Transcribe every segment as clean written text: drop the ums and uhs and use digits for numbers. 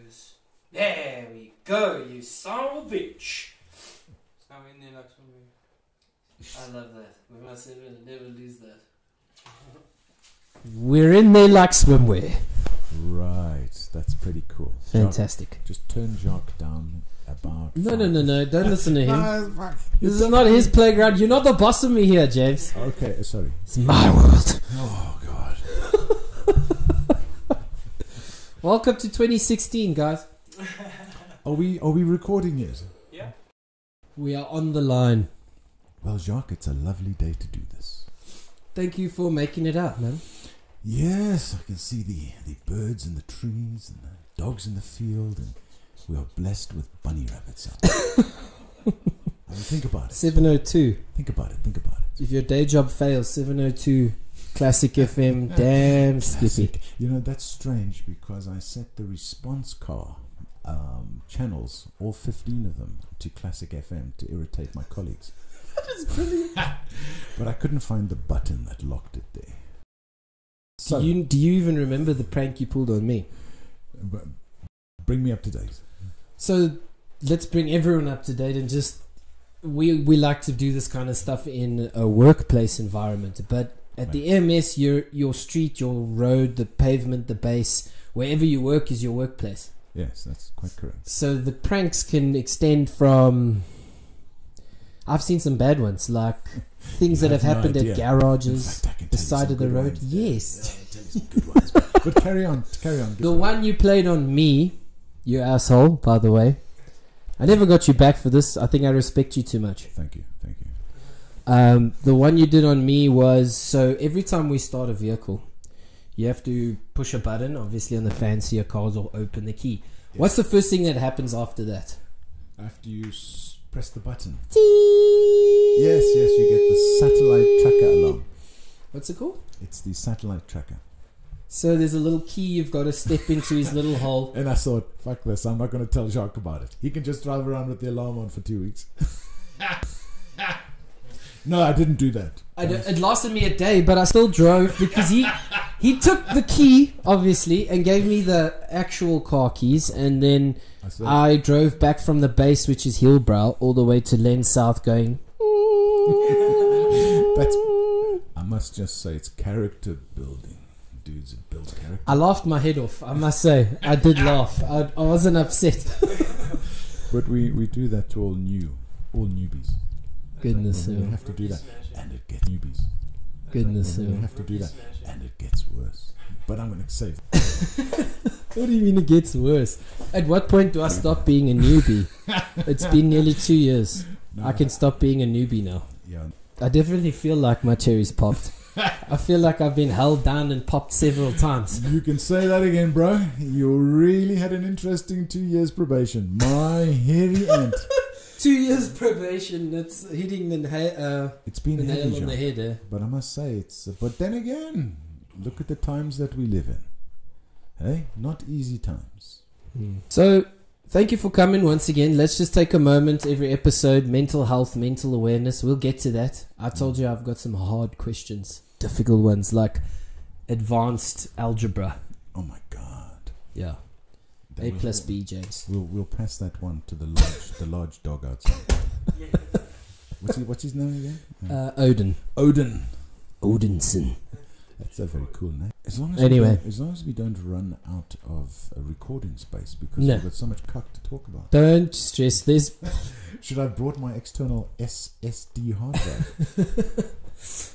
goes. There we go, you son of a bitch. Now in there like some. I love that. We must never lose that. We're in there like swimwear. Right, that's pretty cool. Fantastic. Jacques, just turn Jacques down about. No. Don't listen to him. This is not his playground. You're not the boss of me here, James. Okay, sorry. It's my world. Oh God. Welcome to 2016, guys. Are we recording yet? Yeah. We are on the line. Well, Jacques, it's a lovely day to do this. Thank you for making it out, man. Yes, I can see the birds in the trees and the dogs in the field, and we are blessed with bunny rabbits out there. I mean, think about it. 702. Think about it. If your day job fails, 702 Classic FM. Damn, Skippy. You know, that's strange because I set the response car channels, all 15 of them, to Classic FM to irritate my colleagues. That is brilliant. But I couldn't find the button that locked it there. So, Do you even remember the prank you pulled on me? bring me up to date. So let's bring everyone up to date and just we like to do this kind of stuff in a workplace environment, but at the MS, your street, your road, the pavement, the base, wherever you work is your workplace. Yes, that's quite correct. So the pranks can extend from... I've seen some bad ones, like things that have happened at garages, the side of the road. Yes. Good ones. But carry on. The one you played on me, you asshole, by the way. I never got you back for this. I think I respect you too much. Thank you. The one you did on me was, so every time we start a vehicle, you have to push a button, obviously on the fancier cars, or open the key. Yes. What's the first thing that happens after that? After you press the button. Ding! Yes, you get the satellite tracker alarm. What's it called? It's the satellite tracker. So there's a little key you've got to step into his little hole. And I thought, fuck this, I'm not going to tell Jacques about it. He can just drive around with the alarm on for 2 weeks. No, I didn't do that. It lasted me a day, but I still drove because he took the key, obviously, and gave me the actual car keys, and then I drove back from the base, which is Hillbrow, all the way to Lens South going... I must just say, it's character building. Dudes that build character. I laughed my head off, I must say. I did laugh. I wasn't upset. But we do that to all newbies. Goodness we have to do that, and it gets newbies. Goodness we have to do that, and it gets worse. But I'm going to save. What do you mean it gets worse? At what point do I stop being a newbie? It's been nearly 2 years. No, I can stop being a newbie now. Yeah. I definitely feel like my cherry's popped. I feel like I've been held down and popped several times. You can say that again, bro. You really had an interesting 2 years probation. My hairy ant. 2 years probation. That's hitting the nail on the head. But I must say, but then again, look at the times that we live in. Hey, not easy times. So, thank you for coming once again. Let's just take a moment every episode. Mental health, mental awareness. We'll get to that. I told you I've got some hard questions. Difficult ones like advanced algebra. Oh my God. Yeah. A plus B, James. We'll pass that one to the large dog outside. What's his name again? Odin. Odinson. That's a very cool name. As long as we don't run out of recording space, because we've got so much cock to talk about. Don't stress this. Should I have brought my external SSD hard drive?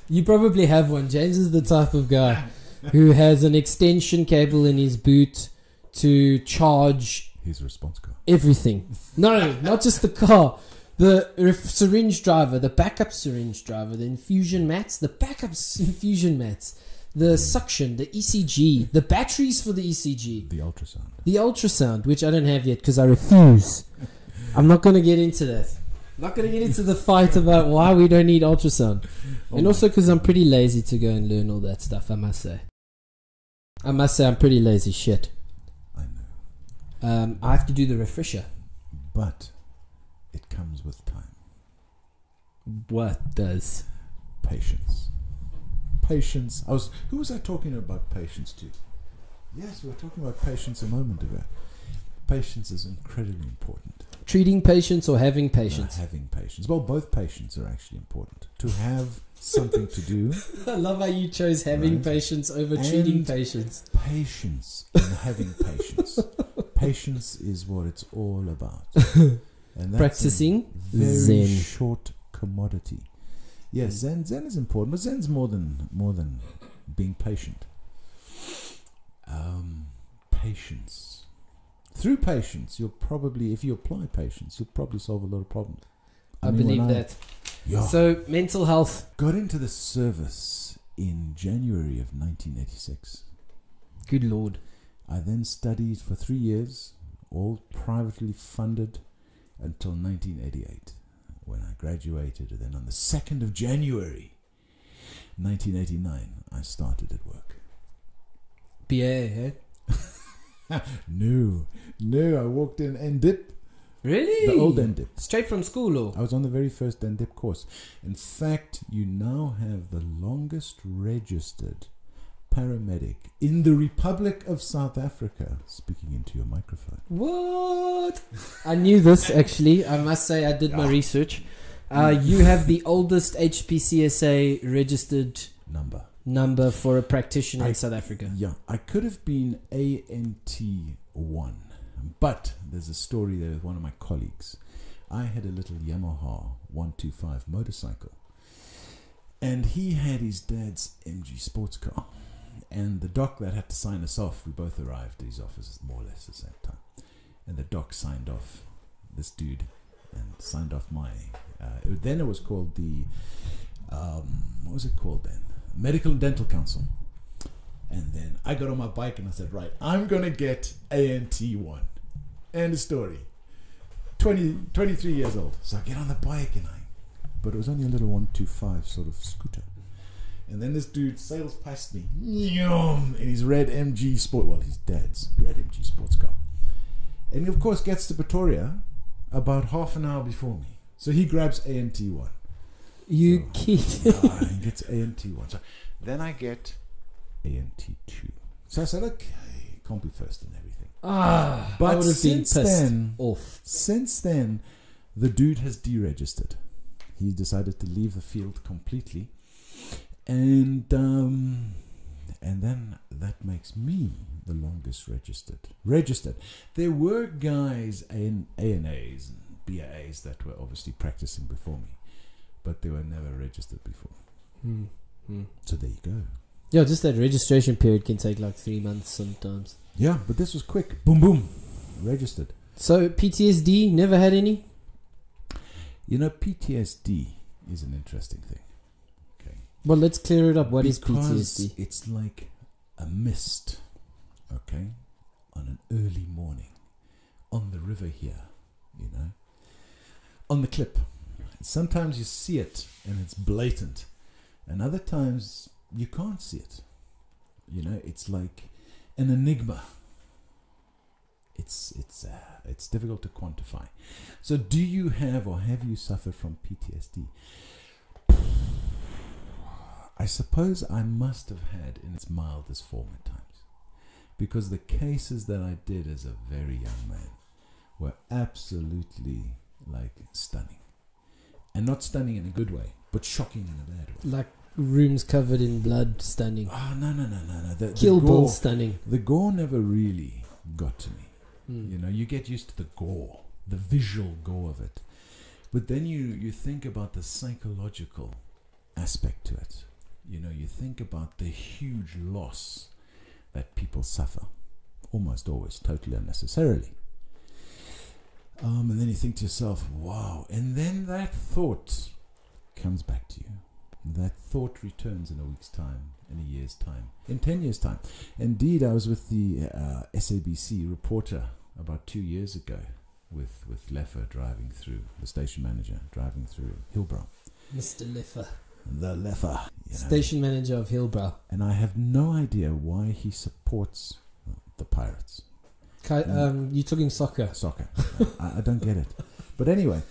You probably have one. James is the type of guy who has an extension cable in his boot to charge his response car. Everything. No, not just the car. The syringe driver, the backup syringe driver, the infusion mats, the backup infusion mats, the suction, the ECG, the batteries for the ECG. The ultrasound. The ultrasound, which I don't have yet because I refuse. I'm not going to get into that. I'm not going to get into the fight about why we don't need ultrasound. And also because I'm pretty lazy to go and learn all that stuff, I must say. I'm pretty lazy shit. I know. I have to do the refresher. But it comes with time. What does? Patience. Who was I talking about patience to? Yes, we were talking about patience a moment ago. Patience is incredibly important. Treating patients or having patients? Having patience. Well, both patients are actually important. To have something to do. I love how you chose having Right. patients over And treating patients. Patience and having patience. Patience is what it's all about. And that's Practicing a very Zen. short commodity. Yes, Zen is important, but Zen's more than being patient. Patience. Through patience, you'll probably, if you apply patience, you'll probably solve a lot of problems. I mean, believe when that. Yeah. So, mental health. Got into the service in January of 1986. Good Lord. I then studied for 3 years, all privately funded, until 1988, when I graduated. And then on the 2nd of January 1989, I started at work. BA, eh? No, I walked in NDIP. Really? The old NDIP. Straight from school, or? I was on the very first NDIP course. In fact, you now have the longest registered paramedic in the Republic of South Africa, speaking into your microphone. What? I knew this, actually. I must say I did my research. You have the oldest HPCSA registered number for a practitioner in South Africa. Yeah, I could have been ANT1, but there's a story there with one of my colleagues. I had a little Yamaha 125 motorcycle, and he had his dad's MG sports car. And the doc that had to sign us off, we both arrived at his office more or less at the same time. And the doc signed off this dude and signed off my... then it was called the... what was it called then? Medical and Dental Council. And then I got on my bike and I said, right, I'm going to get ANT1. End of story. 23 years old. So I get on the bike and but it was only a little 125 sort of scooter. And then this dude sails past me in his red MG sport, well, his dad's red MG sports car. And he, of course, gets to Pretoria about half an hour before me. So he grabs ANT1. You kid. He gets ANT1. So then I get ANT2. So I said, okay, can't be first and everything. But I would have been pissed off. Since then, the dude has deregistered. He decided to leave the field completely. And then that makes me the longest registered. There were guys in ANAs and BAs that were obviously practicing before me, but they were never registered before. So there you go. Yeah, just that registration period can take like 3 months sometimes. Yeah, but this was quick. Boom, boom. Registered. So PTSD, never had any? You know, PTSD is an interesting thing. Well, let's clear it up. What is Because PTSD? it's like a mist, okay, on an early morning, on the river here, you know, on the clip. Sometimes you see it and it's blatant, and other times you can't see it. You know, it's like an enigma. It's difficult to quantify. So, do you have or have you suffered from PTSD? I suppose I must have had in its mildest form at times, because the cases that I did as a very young man were absolutely like stunning, and not stunning in a good way, but shocking in a bad way. Like rooms covered in blood, stunning. Oh, no. Kill the Bill gore, stunning. The gore never really got to me. You know, you get used to the gore, the visual gore of it, but then you think about the psychological aspect to it. You know, you think about the huge loss that people suffer, almost always totally unnecessarily. And then you think to yourself, wow. And then that thought comes back to you. That thought returns in a week's time, in a year's time, in 10 years' time. Indeed, I was with the SABC reporter about 2 years ago with Leffer driving through, the station manager driving through Hillbrow. Mr. Leffer. The Leffer. You know. Station manager of Hillbrow. And I have no idea why he supports the Pirates. You're talking soccer. Soccer. I don't get it. But anyway,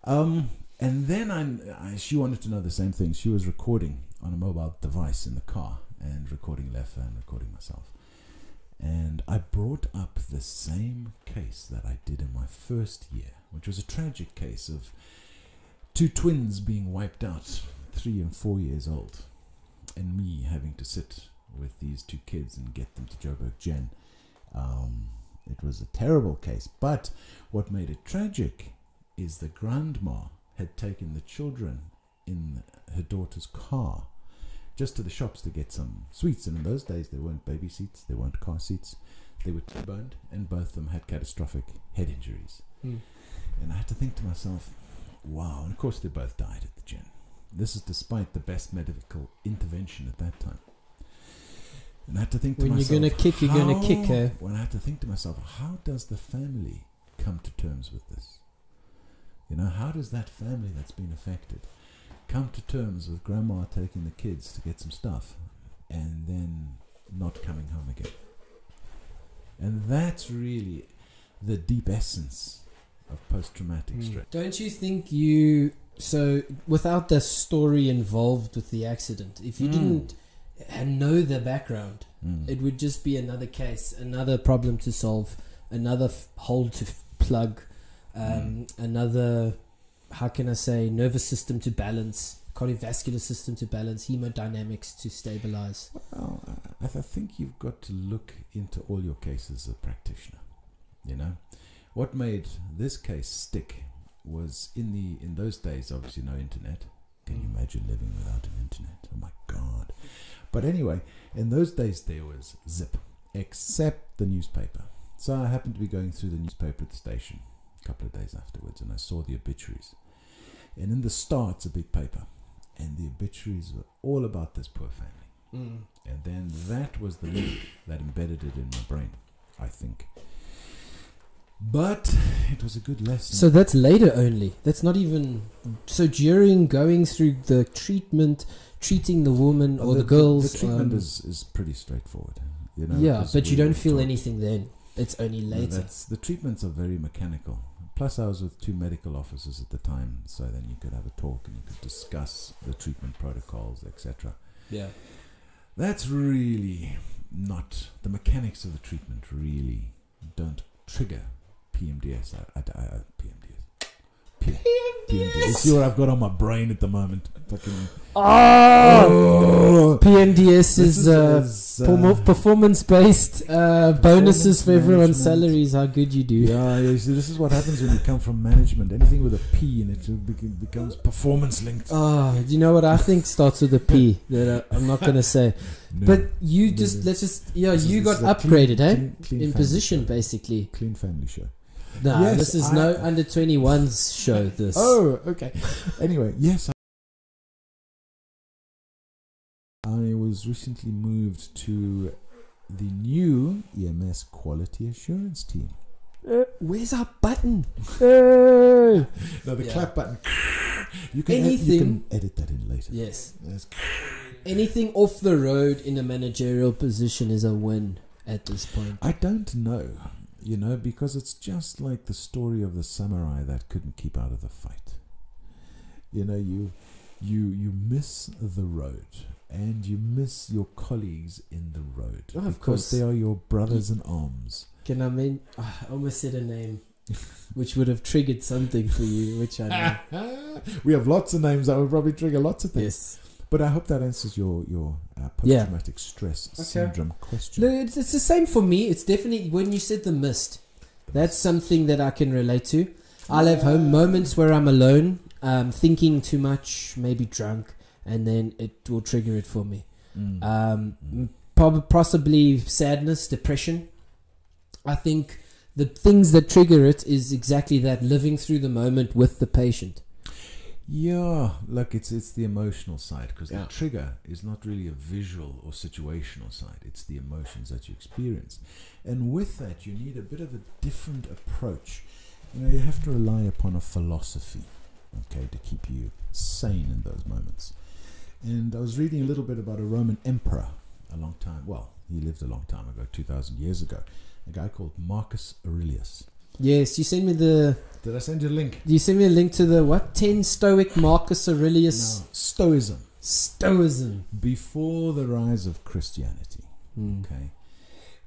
and then she wanted to know the same thing. She was recording on a mobile device in the car and recording Leffer and recording myself. And I brought up the same case that I did in my first year, which was a tragic case of 2 twins being wiped out, 3 and 4 years old, and me having to sit with these 2 kids and get them to Joburg Gen. It was a terrible case, but what made it tragic is the grandma had taken the children in her daughter's car just to the shops to get some sweets, and in those days there weren't baby seats, there weren't car seats, they were T-boned, and both of them had catastrophic head injuries. And I had to think to myself, wow, and of course they both died at the Gen. This is despite the best medical intervention at that time. And I had to think to myself, when you're going to kick, you're going to kick her. When I had to think to myself, how does the family come to terms with this? You know, how does that family that's been affected come to terms with grandma taking the kids to get some stuff and then not coming home again? And that's really the deep essence of post-traumatic stress. Don't you think so without the story involved with the accident, if you didn't know the background, it would just be another case, another problem to solve, another hole to plug, another, how can I say, nervous system to balance, cardiovascular system to balance, hemodynamics to stabilize. Well, I think you've got to look into all your cases as a practitioner. You know, what made this case stick was in those days, obviously no internet. Can you imagine living without an internet? Oh my God. But anyway, in those days there was zip, except the newspaper. So I happened to be going through the newspaper at the station a couple of days afterwards, and I saw the obituaries. And in the Star, it's a big paper, and the obituaries were all about this poor family. And then that was the link that embedded it in my brain, I think. But it was a good lesson. So that's later only. That's not even... So during going through the treatment, treating the woman or the girls... The treatment is pretty straightforward. You know, yeah, but you don't feel anything then. It's only later. No, the treatments are very mechanical. Plus I was with 2 medical officers at the time, so then you could have a talk and you could discuss the treatment protocols, etc. Yeah. That's really not... The mechanics of the treatment really don't trigger PMDS. PMDS. You see what I've got on my brain at the moment? PMDS is performance-based bonuses for everyone's salaries. How good you do. Yeah, you see, this is what happens when you come from management. Anything with a P in it becomes performance-linked. Do you know what I think starts with a P that I'm not going to say? No, but you just, you got upgraded, in position, show. Basically. Clean family show. No, yes, this is no under 21s show. This. Oh, okay. Anyway, yes. I was recently moved to the new EMS quality assurance team. Where's our button? No, the clap button. You can edit that in later. Yes. Anything off the road in a managerial position is a win at this point. I don't know. You know, because it's just like the story of the samurai that couldn't keep out of the fight. You know, you miss the road, and you miss your colleagues in the road. Oh, of course. They are your brothers in arms. I almost said a name, which would have triggered something for you, which I know. We have lots of names that would probably trigger lots of things. Yes. But I hope that answers your post-traumatic stress syndrome question. No, it's the same for me. It's definitely, when you said the mist, that's something that I can relate to. I'll have moments where I'm alone, thinking too much, maybe drunk, and then it will trigger it for me. Possibly sadness, depression. I think the things that trigger it is exactly that, living through the moment with the patient. Yeah, look, it's the emotional side, because the trigger is not really a visual or situational side. It's the emotions that you experience. And with that, you need a bit of a different approach. You know, you have to rely upon a philosophy, okay, to keep you sane in those moments. And I was reading a little bit about a Roman emperor a long time, he lived a long time ago, 2,000 years ago, a guy called Marcus Aurelius. Yes, you sent me the... Did I send you a link? You sent me a link to the, 10 Stoic Marcus Aurelius? No, Stoicism. Stoicism. Before the rise of Christianity. Okay.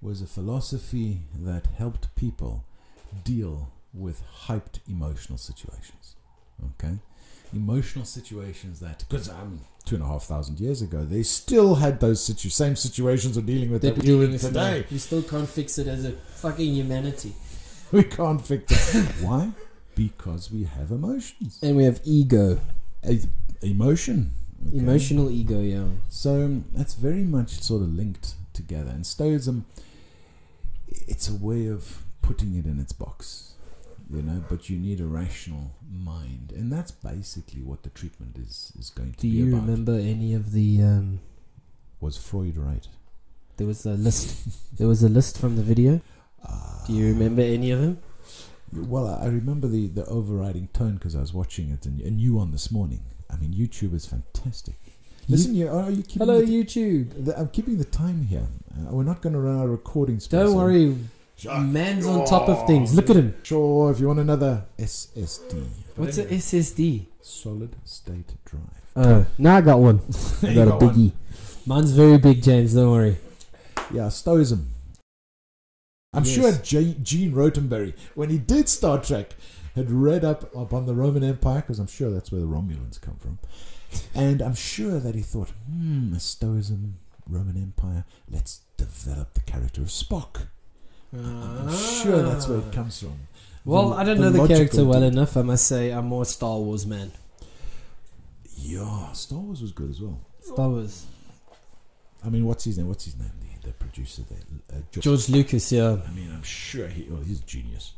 was a philosophy that helped people deal with hyped emotional situations. Okay? Emotional situations that, because 2,500 years ago, they still had those same situations of dealing with that we're doing today. You still can't fix it as a fucking humanity. We can't fix it. Why? Because we have emotions. And we have ego. Emotion. Okay? Emotional ego, yeah. So that's very much sort of linked together. And Stoicism, it's a way of putting it in its box, you know, but you need a rational mind. And that's basically what the treatment is going to be about. Do you remember any of the... Was Freud right? There was a list. There was a list from the video. Do you remember any of them? Well, I remember the overriding tone because I was watching it, and you on this morning. I mean, YouTube is fantastic. Listen, are you keeping Hello, YouTube. I'm keeping the time here. We're not going to run out of recording space. Don't worry. Man's on top of things. Look at him. Sure, if you want another SSD. What's an SSD? Solid State Drive. Oh, now I got one. I got a biggie. Mine's very big, James. Don't worry. Yeah, Stoicism. I'm sure Gene Roddenberry, when he did Star Trek, had read up on the Roman Empire, because I'm sure that's where the Romulans come from. And I'm sure that he thought, Stoicism, Roman Empire, let's develop the character of Spock. I'm sure that's where it comes from. Well, I don't know the character well enough. I must say I'm more a Star Wars man. Yeah, Star Wars was good as well. Star Wars. I mean, what's his name? The producer there, George Lucas. Yeah. I mean, I'm sure he's a genius,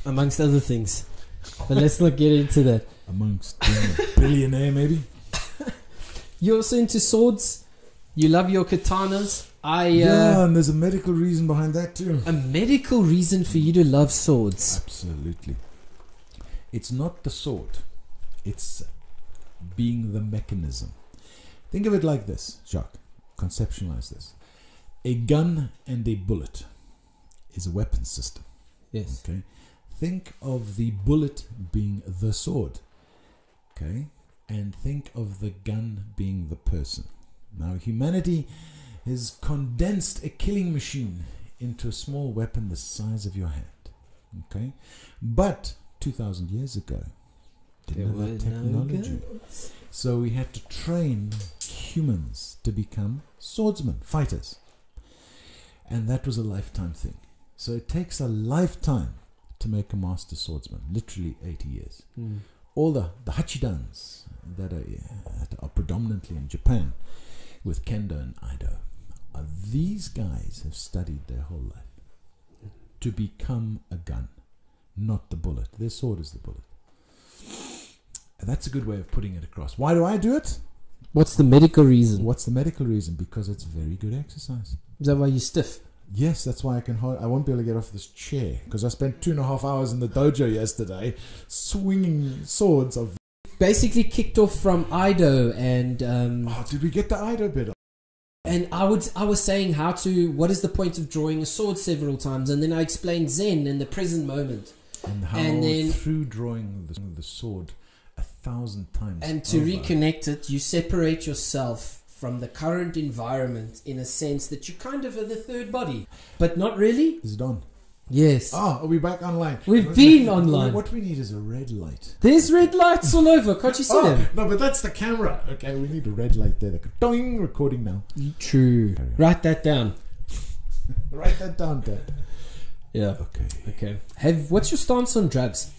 amongst other things. But let's not get into that. Amongst being a billionaire, maybe. You're also into swords. You love your katanas. Yeah, and there's a medical reason behind that too. A medical reason for you to love swords. Absolutely. It's not the sword. It's being the mechanism. Think of it like this, Jacques. Conceptualize this. A gun and a bullet is a weapon system. Yes. Okay. Think of the bullet being the sword. Okay. And think of the gun being the person. Now, humanity has condensed a killing machine into a small weapon the size of your hand. Okay. But 2,000 years ago, didn't have that technology. So we had to train humans to become swordsmen, fighters. And that was a lifetime thing. So it takes a lifetime to make a master swordsman, literally 80 years. All the hachidans that are predominantly in Japan with kendo and aido, these guys have studied their whole life to become a gun, not the bullet. Their sword is the bullet. And that's a good way of putting it across. Why do I do it? What's the medical reason? What's the medical reason? Because it's very good exercise. Is that why you're stiff? Yes, that's why I won't be able to get off this chair, because I spent 2.5 hours in the dojo yesterday swinging swords of... Basically kicked off from Aido and... did we get the Aido bit off? And I was saying what is the point of drawing a sword several times, and then I explained Zen and the present moment. And how then, through drawing the sword 1,000 times and to reconnect it, you separate yourself from the current environment in a sense that you kind of are the third body, but not really. Is it on? Yes. Are we back online? We've been online. What we need is a red light. There's red lights all over. Can't you see them? No, but that's the camera. Okay, we need a red light there. Doing, recording now. True. Write that down. Write that down, Dad. Yeah. Okay. What's your stance on drugs?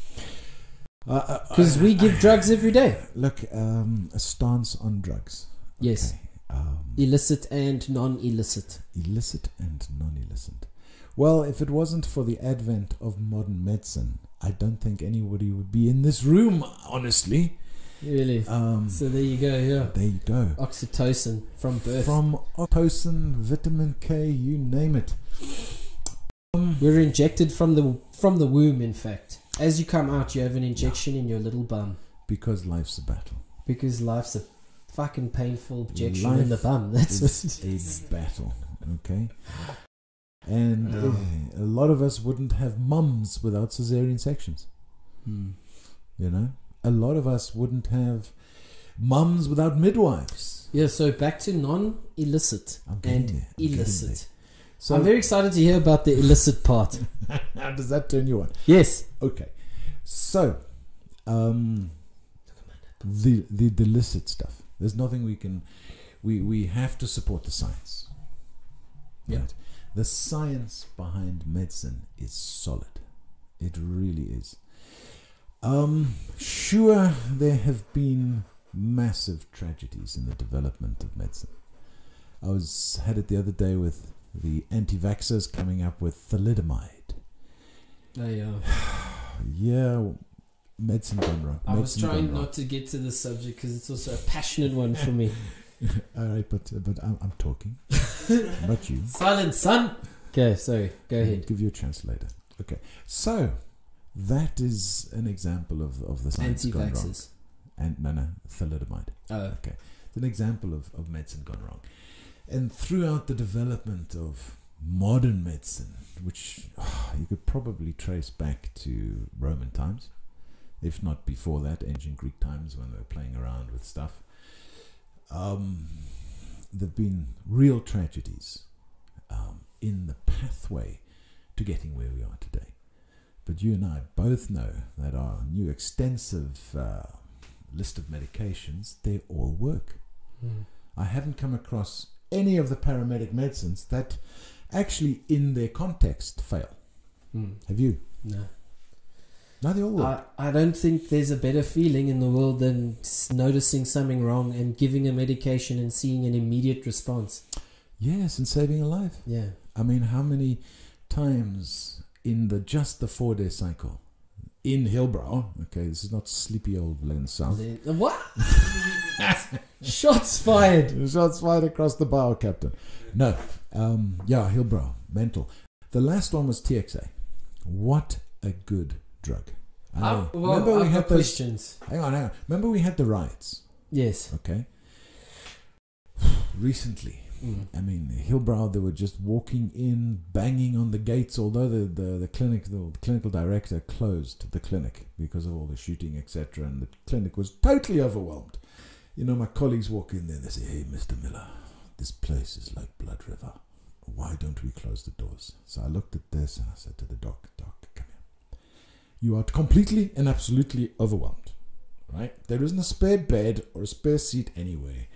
Because we give drugs every day. Look, a stance on drugs. Yes. Okay. Illicit and non-illicit. Illicit and non-illicit. Well, if it wasn't for the advent of modern medicine, I don't think anybody would be in this room, honestly. Really? So there you go, yeah. There you go. Oxytocin from birth. From oxytocin, vitamin K, you name it. We're injected from the womb, in fact. As you come out, you have an injection in your little bum. Because life's a battle. Because life's a fucking painful injection in the bum. That's what it is. A battle, okay? And a lot of us wouldn't have mums without cesarean sections. You know? A lot of us wouldn't have mums without midwives. Yeah, so back to non-illicit and illicit. So I'm very excited to hear about the illicit part. how does that turn you on? Yes. Okay. So, the illicit stuff. There's nothing we can. We have to support the science. Yeah. Right? The science behind medicine is solid. It really is. Sure, there have been massive tragedies in the development of medicine. I had it the other day with the anti-vaxxers coming up with thalidomide. Oh, yeah. Yeah, medicine gone wrong. I was Medicine trying gone wrong. not to get to the subject because it's also a passionate one for me. All right, but I'm talking, not you. Silence, son. Okay, sorry. Go ahead. I'll give you a chance later. Okay, so that is an example of the science gone wrong. Anti-vaxxers. And no, thalidomide. Oh. Okay, it's an example of medicine gone wrong. And throughout the development of modern medicine, which you could probably trace back to Roman times, if not before that, ancient Greek times when they were playing around with stuff, there have been real tragedies in the pathway to getting where we are today. But you and I both know that our new extensive list of medications, they all work. I haven't come across any of the paramedic medicines that actually in their context fail. Have you? No. No, they all work. I don't think there's a better feeling in the world than noticing something wrong and giving a medication and seeing an immediate response. Yes, and saving a life. Yeah. I mean, how many times in just the 4-day cycle in Hillbrow, okay, this is not sleepy old Lane South. What? Shots fired. Shots fired across the bow, Captain. No, yeah, Hillbrow, mental. The last one was TXA. What a good drug. Remember we had questions. Hang on. Remember we had the riots? Yes. Okay. Recently, I mean, Hillbrow, they were just walking in, banging on the gates, although the clinical director closed the clinic because of all the shooting, etc. And the clinic was totally overwhelmed. You know, my colleagues walk in there and they say, "Hey, Mr. Miller, this place is like Blood River. Why don't we close the doors?" So I looked at this and I said to the doctor, come here. You are completely and absolutely overwhelmed, right? There isn't a spare bed or a spare seat anywhere.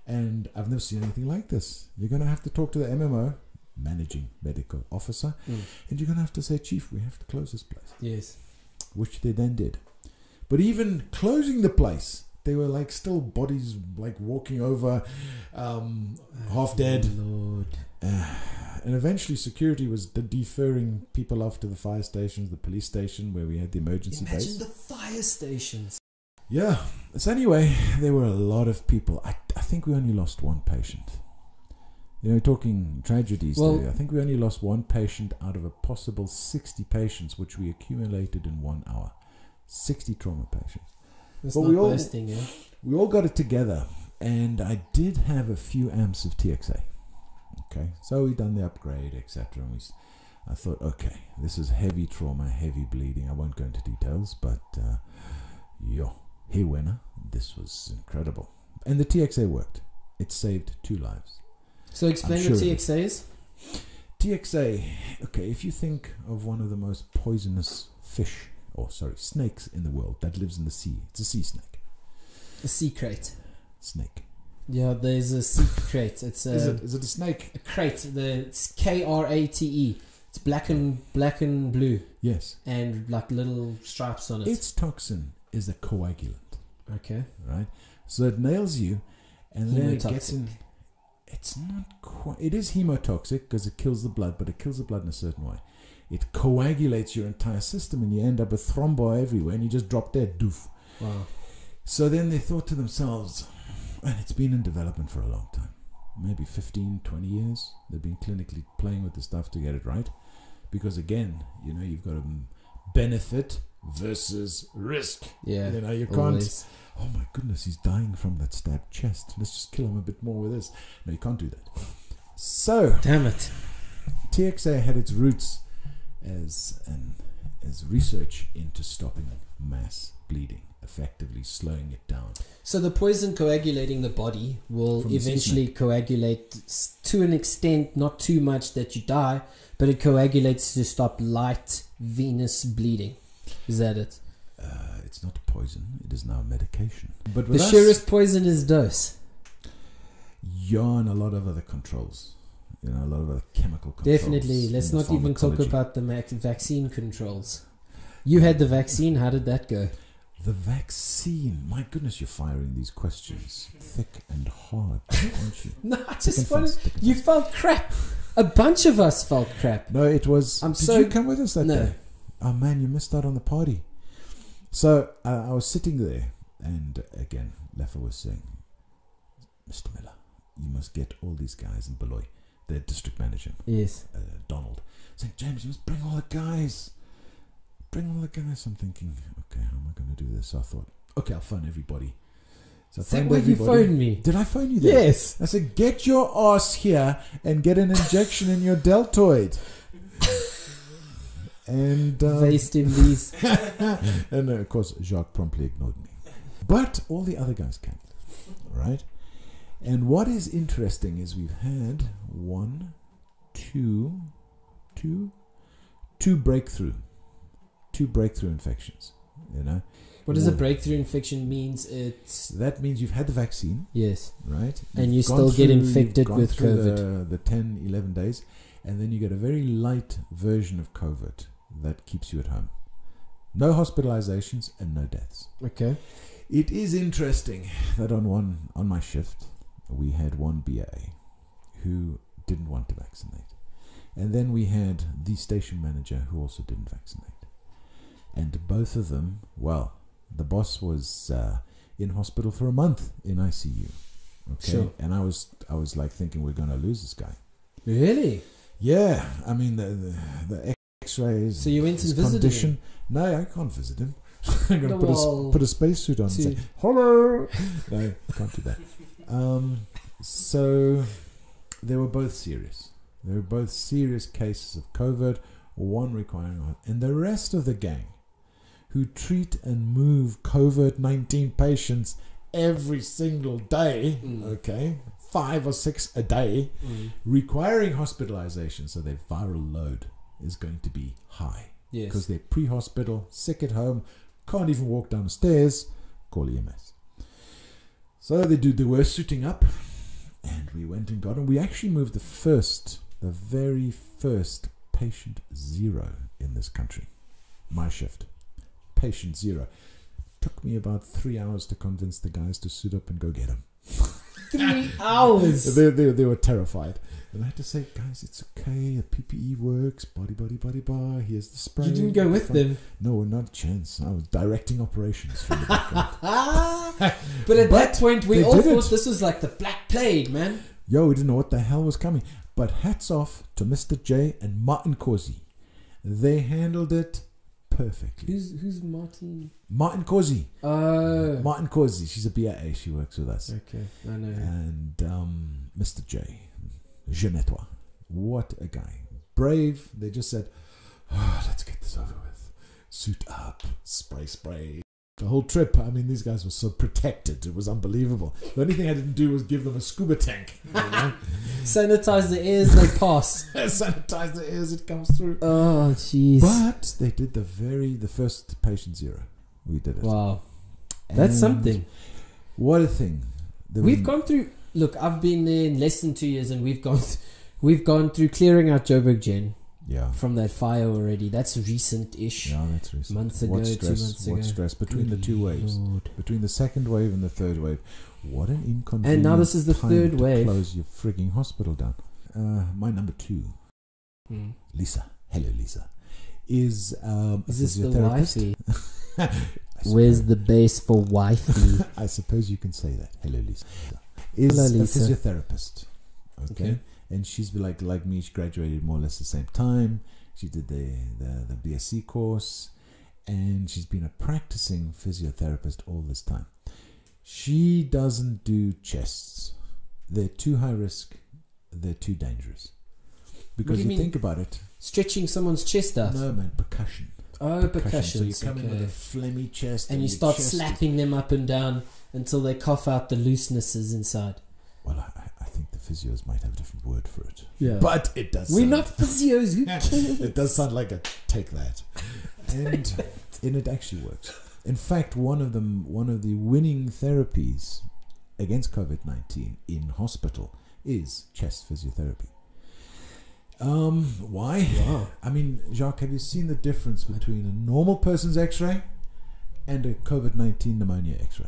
And I've never seen anything like this. You're going to have to talk to the MMO, Managing Medical Officer, and you're going to have to say, "Chief, we have to close this place." Yes. Which they then did. But even closing the place, they were like still bodies like walking over, half dead. Lord. And eventually security was deferring people off to the fire stations, the police station where we had the emergency base. Imagine the fire stations. Yeah. So anyway, there were a lot of people. I think we only lost one patient. You know, talking tragedies there. I think we only lost one patient out of a possible 60 patients, which we accumulated in 1 hour. 60 trauma patients. That's but not boasting, eh? we all got it together, and I did have a few amps of TXA. Okay, so we done the upgrade, etc. And I thought, okay, this is heavy trauma, heavy bleeding. I won't go into details, but hey winner, this was incredible. And the TXA worked. It saved 2 lives. So explain what TXA is. TXA, okay, if you think of one of the most poisonous snakes in the world that lives in the sea. It's a sea snake. A sea crate. Snake. Yeah, there's a sea crate. It's Is it a snake? A crate. It's KRATE. It's black and blue. Yes. And like little stripes on it. Its toxin is a coagulant. Okay. Right? So it nails you, and then it gets in. Hemotoxic. It's not quite. It is hemotoxic because it kills the blood, but it kills the blood in a certain way. It coagulates your entire system, and you end up with thrombi everywhere, and you just drop dead. Doof. Wow. So then they thought to themselves, and it's been in development for a long time, maybe 15, 20 years. They've been clinically playing with the stuff to get it right, because again, you know, you've got a benefit versus risk. Yeah. You know, you always. can't. Oh my goodness, he's dying from that stabbed chest. Let's just kill him a bit more with this. No, you can't do that. So, damn it. TXA had its roots as research into stopping mass bleeding, effectively slowing it down. So the poison coagulating the body will From the eventually coagulate to an extent, not too much that you die, but it coagulates to stop light venous bleeding. Is that it? It's not poison, it is now medication. But The with us, surest poison is dose. you're on a lot of other controls. You know, a lot of other chemical controls. Definitely. Let's in the not even talk pharmacology. about the vaccine controls. You had the vaccine. How did that go? The vaccine. My goodness, you're firing these questions thick and hard, aren't you? No, I Thick just and wanted. fast, thick and You fast. felt crap. A bunch of us felt crap. No, it was. I'm did so- you come with us that No. day? Oh man, you missed out on the party. So I was sitting there, and again, Leffer was saying, "Mr. Miller, you must get all these guys in Beloy." The district manager, Yes. Donald, saying, "James, you must bring all the guys. Bring all the guys." I'm thinking, okay, how am I going to do this? So I thought, okay, I'll phone everybody. So I Is that phoned why you everybody. phoned me? Did I phone you there? Yes. I said, get your ass here and get an injection in your deltoid. And Faced him these. and of course Jacques promptly ignored me. But all the other guys came, right? And what is interesting is we've had two breakthrough infections. You know, What does a breakthrough infection means? It's that means you've had the vaccine, yes, right? and You've you gone still get through- infected you've gone with through COVID. The 10, 11 days, and then you get a very light version of COVID that keeps you at home. No hospitalizations and no deaths. Okay. It is interesting that on my shift we had one BA who didn't want to vaccinate, and then we had the station manager who also didn't vaccinate, and both of them, well, the boss was in hospital for a month in ICU. Okay, Sure. and I was like thinking we're going to lose this guy. Really? Yeah, I mean the X-rays. So you went his and visited condition. him? No, I can't visit him. I'm going to Well, put a spacesuit on and say, hello. No, I can't do that. So they were both serious. They were both serious cases of COVID, one requiring, and the rest of the gang who treat and move COVID-19 patients every single day, okay, 5 or 6 a day, requiring hospitalization, so their viral load is going to be high. Yes. Because they're pre-hospital, sick at home, can't even walk down the stairs, call EMS. So they were suiting up, and we went and got them. We actually moved the very first patient 0 in this country. My shift. Patient 0. Took me about 3 hours to convince the guys to suit up and go get him. 3 hours. They were terrified. And I had to say, guys, it's okay. The PPE works. Body. Here's the spray. You didn't go with them. No, not a chance. I was directing operations from the background. But at that point, we they all did thought it. this was like the Black Plague, man. Yo, we didn't know what the hell was coming. But hats off to Mr. J and Martin Corsi. They handled it perfectly. Who's Martin? Martin Corsi. Oh. Martin Corsi. She's a BA. She works with us. Okay, I know. And Mr. J. Genetois. What a guy. Brave. They just said, oh, let's get this over with. Suit up. Spray. The whole trip, I mean, these guys were so protected. It was unbelievable. The only thing I didn't do was give them a scuba tank. You know? Sanitize the ears, they pass. Sanitize the ears, it comes through. Oh, jeez. But they did the first patient 0. We did it. Wow. That's And something. What a thing. We've gone through... Look, I've been there in less than 2 years, and we've gone through clearing out Joburg Gen Yeah. from that fire already. That's recent-ish. Yeah, that's recent. Months ago, What 2 stress, months what ago. stress between the Good 2 waves. Lord. Between the second wave and the third wave. What an inconvenience. And now this is the time third to wave. close your frigging hospital down. My number 2, Lisa. Hello, Lisa. Is Is this the physiotherapist. wifey? Where's the base for wifey? I suppose you can say that. Hello, Lisa. Is Hello, a Lisa. physiotherapist. Okay. And she's like me. She graduated more or less the same time. She did the BSc course, and she's been a practicing physiotherapist all this time. She doesn't do chests. They're too high risk. They're too dangerous. Because do you mean? think about it. Stretching someone's chest out. No, man, percussion. Oh, percussion. So you percussions. come in with a Okay. phlegmy chest, And you your start chest is- slapping them up and down until they cough out the loosenesses inside. Well, I think the physios might have a different word for it. Yeah. But it does. We're sound- not physios. Who cares? It does sound like a take that, and it actually works. In fact, one of the winning therapies against COVID-19 in hospital is chest physiotherapy. Why? Wow. I mean, Jacques, have you seen the difference between a normal person's X-ray and a COVID-19 pneumonia X-ray?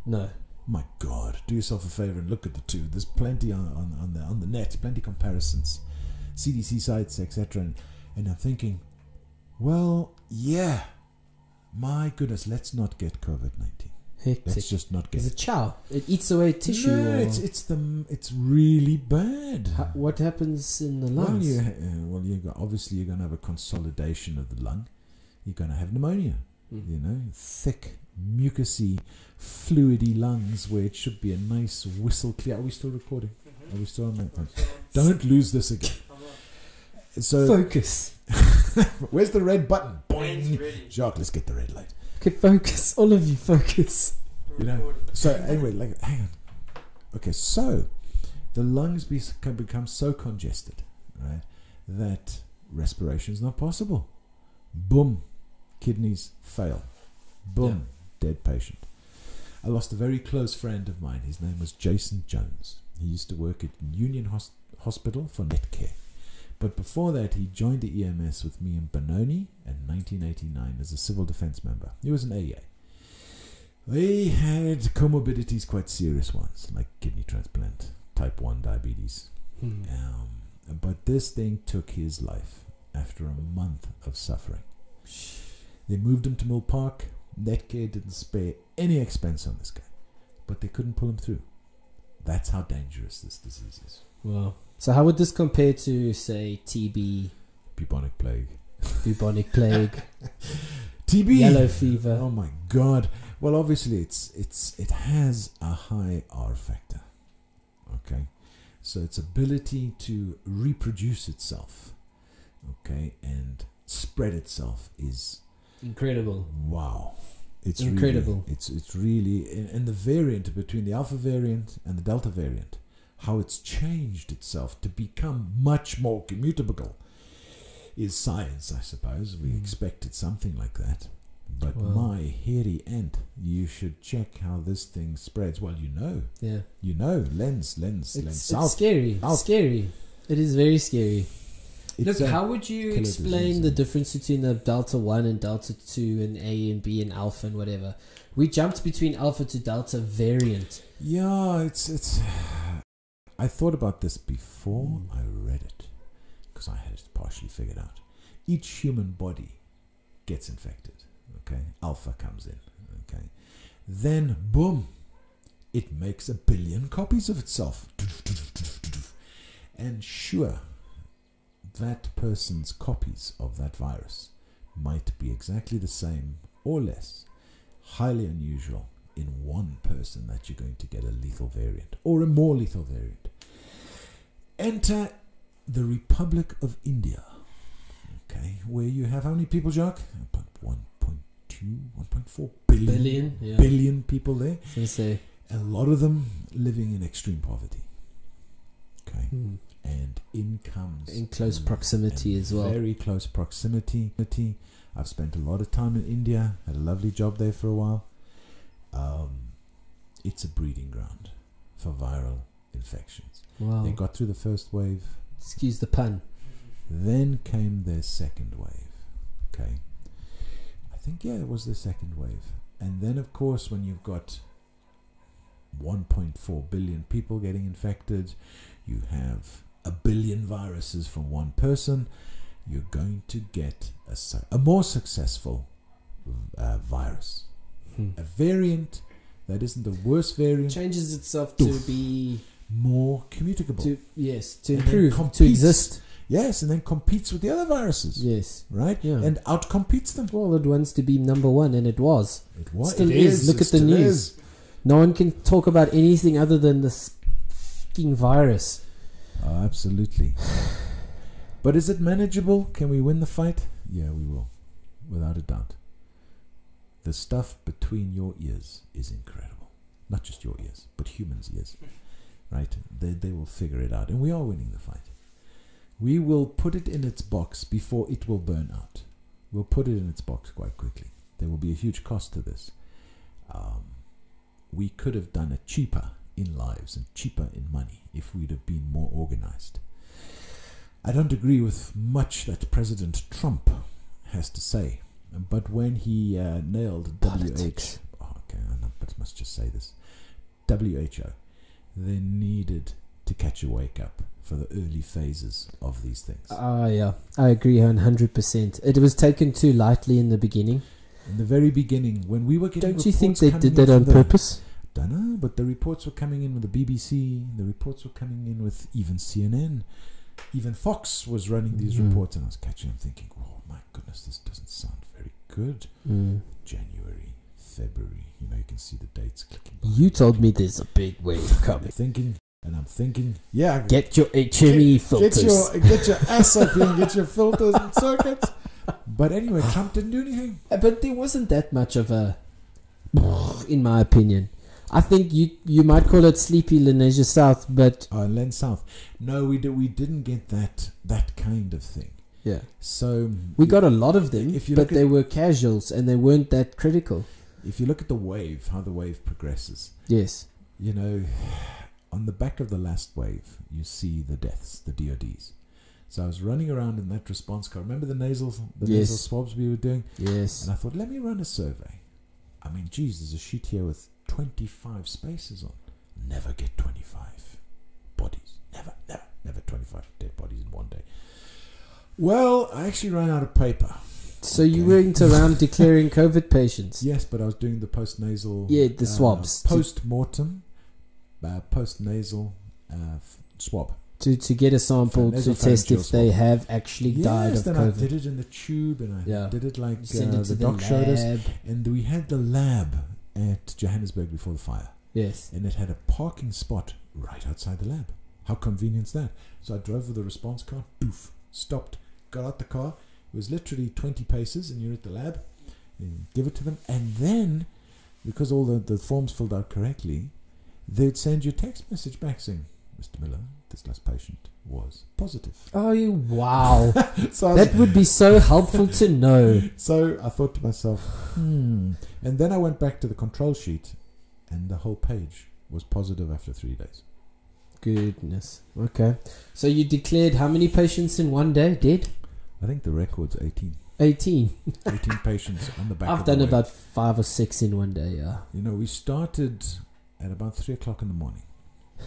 No. My God, do yourself a favor and look at the two. There's plenty on the net, plenty comparisons, CDC sites, etc. And I'm thinking, well, yeah, my goodness, let's not get COVID-19. Hectic. Let's just not get Is it. it chow? It eats away tissue. No, or it's really bad. what happens in the Well, lungs? obviously you're going to have a consolidation of the lung. You're going to have pneumonia. You know, thick, mucousy, fluidy lungs where it should be a nice whistle clear. Are we still recording? Are we still on that? Don't lose this again. So Focus. where's the red button? Mine's Boing. ready. Jacques, let's get the red light. Okay, focus. All of you, focus. You know. So anyway, like, hang on. Okay, so the lungs can become so congested, right, that respiration is not possible. Boom, kidneys fail. Boom, dead patient. I lost a very close friend of mine. His name was Jason Jones. He used to work at Union Hospital for Netcare. But before that, he joined the EMS with me in Benoni in 1989 as a civil defense member. He was an AA. They had comorbidities, quite serious ones, like kidney transplant, type 1 diabetes. But this thing took his life after a month of suffering. They moved him to Mill Park. Netcare didn't spare any expense on this guy, but they couldn't pull him through. That's how dangerous this disease is. Wow. So how would this compare to, say, TB, Bubonic plague. bubonic plague, TB. yellow fever? Oh my God. Well, obviously it has a high R factor. Okay. So its ability to reproduce itself, okay, and spread itself is Incredible. wow. It's Incredible. Really, it's really, and the variant between the alpha variant and the delta variant, how it's changed itself to become much more communicable is science, I suppose. We expected something like that. But Wow. my hairy ant, you should check how this thing spreads. Well, Yeah. lens It's south. scary. South. It's scary. It is very scary. It's Look, a how would you killer explain disease, the eh? difference between the Delta 1 and Delta 2 and A and B and Alpha and whatever? We jumped between Alpha to Delta variant. Yeah, it's. I thought about this before I read it because I had it partially figured out. Each human body gets infected. Okay, alpha comes in. Okay, then boom, it makes 1 billion copies of itself. And sure, that person's copies of that virus might be exactly the same or less. Highly unusual in one person that you're going to get a lethal variant or a more lethal variant. Enter the Republic of India, okay, where you have how many people, Jacques? About 1.4 billion, Yeah. billion people there. So to say. A lot of them living in extreme poverty. Okay. And incomes In close proximity and as well. Very close proximity. I've spent a lot of time in India. Had a lovely job there for a while. It's a breeding ground for viral infections. Wow. They got through the first wave. Excuse the pun. Then came their second wave. Okay. I think, yeah, it was the second wave. And then, of course, when you've got 1.4 billion people getting infected, you have 1 billion viruses from one person, you're going to get a more successsul virus. A variant that isn't the worst variant, Changes itself to be more communicable. to And then improve, to competes. exist. Yes, and then competes with the other viruses. Yes. Right? Yeah. And outcompetes them. Well, it wants to be number one, and it was. It was. Still it is. Look It at the still news. is. No one can talk about anything other than this fucking virus. Oh, absolutely. But is it manageable? Can we win the fight? Yeah, we will. without a doubt. The stuff between your ears is incredible. Not just your ears, but humans' ears. Right? They will figure it out. And we are winning the fight. We will put it in its box before it will burn out. We'll put it in its box quite quickly. There will be a huge cost to this. We could have done it cheaper in lives and cheaper in money if we'd have been more organized. I don't agree with much that President Trump has to say, but when he nailed Politics. but I must just say this, WHO, they needed to catch a wake up for the early phases of these things. Yeah, I agree 100%. It was taken too lightly in the beginning. In the very beginning, when we were getting Don't you think reports they coming did in that on from purpose? Don't know, but the reports were coming in with the BBC, the reports were coming in with even CNN, even Fox was running these reports, and I was catching them thinking, oh my goodness, this doesn't sound very good. January, February, you can see the dates clicking by. You told me there's a big wave coming. I'm thinking, yeah, Get your HME filters. get your ass up here and get your filters and circuits. But anyway, Trump didn't do anything. But there wasn't that much of a, in my opinion. I think you might call it Sleepy Lenasia South, but Len South. No, we didn't get that kind of thing. yeah. So We got a lot of them, if you but look at- they were casuals and they weren't that critical. if you look at the wave, how the wave progresses, Yes. on the back of the last wave, you see the deaths, the DODs. So I was running around in that response car. Remember the nasal swabs we were doing? Yes. And I thought, let me run a survey. I mean, geez, there's a sheet here with 25 spaces on. Never get 25 bodies. Never 25 dead bodies in one day. Well, I actually ran out of paper. So you went around declaring COVID patients? Yes, but I was doing the post-nasal... Yeah, the swabs. Post-mortem, post-nasal swab. To get a sample to test if they have actually died of then COVID. I did it in the tube, and I did it like Send it to the doc showed us. lab. And we had the lab at Johannesburg before the fire. Yes. And it had a parking spot right outside the lab. How convenient is that? So I drove with a response car, poof, stopped, got out the car. It was literally 20 paces, and you're at the lab. And give it to them. And then, because all the forms filled out correctly, they'd send you a text message back saying, Mr. Miller, this last patient was positive. Oh, wow. So That would be so helpful to know. So I thought to myself, And then I went back to the control sheet, and the whole page was positive after 3 days. Goodness. Okay. So you declared how many patients in one day dead? I think the record's 18. 18. 18 patients on the back I've of the done wave. about 5 or 6 in one day, yeah. We started at about 3 o'clock in the morning.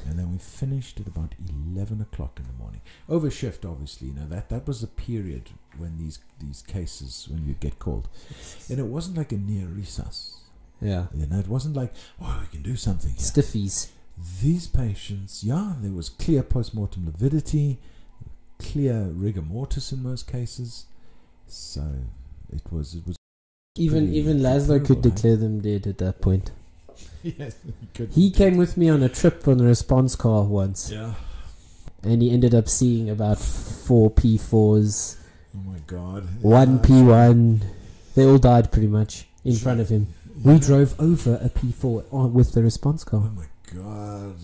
And then we finished at about 11 o'clock in the morning. Over shift, obviously. That was the period when these cases, when you get called. And it wasn't like a near recess. Yeah. It wasn't like, we can do something here. Stiffies. These patients, there was clear post-mortem lividity, clear rigor mortis in most cases. So it was Even Laszlo could declare them dead at that point. Yes, he came with me on a trip on the response car once. Yeah. And he ended up seeing about 4 P4s. Oh my God. 1 P1. They all died pretty much in front of him. Yeah. We drove over a P4 with the response car. Oh my God.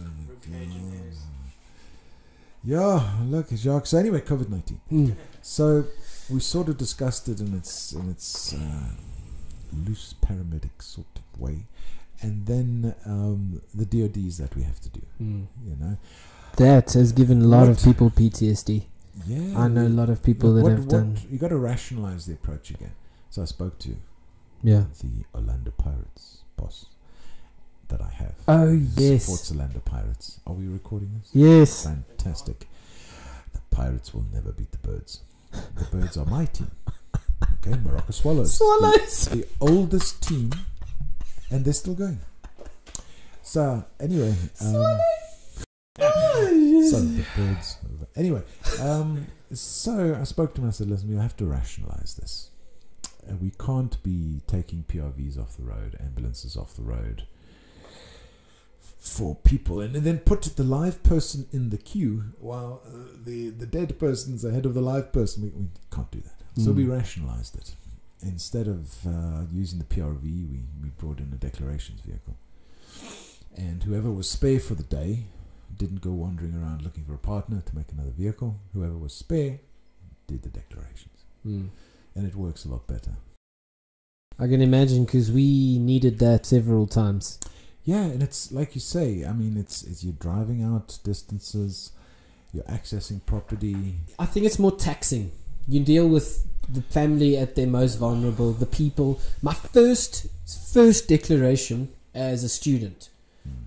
Yeah, look, Jacques. So anyway, COVID-19. So we sort of discussed it in its loose paramedic sort of way. And then the DODs that we have to do, That has given a lot of people PTSD. Yeah, I know a lot of people that have done. You got to rationalize the approach again. So I spoke to the Orlando Pirates boss that I have. Oh yes, Supports Orlando Pirates. Are we recording this? Yes. Fantastic. The Pirates will never beat the Birds. The Birds are my team. Okay, Morocco Swallows. The oldest team. And they're still going. So anyway, so the Birds. Anyway, so I spoke to him. I said, "Listen, we have to rationalize this. We can't be taking PRVs off the road, ambulances off the road for people, and then put the live person in the queue while the dead person's ahead of the live person. We can't do that. So we rationalized it, instead of using the PRV, we brought in a declarations vehicle. And whoever was spare for the day didn't go wandering around looking for a partner to make another vehicle. Whoever was spare did the declarations. And it works a lot better. I can imagine, because we needed that several times. Yeah, and it's like you say, I mean, it's you're driving out distances, you're accessing property. I think it's more taxing. You deal with the family at their most vulnerable, the people. My first declaration as a student,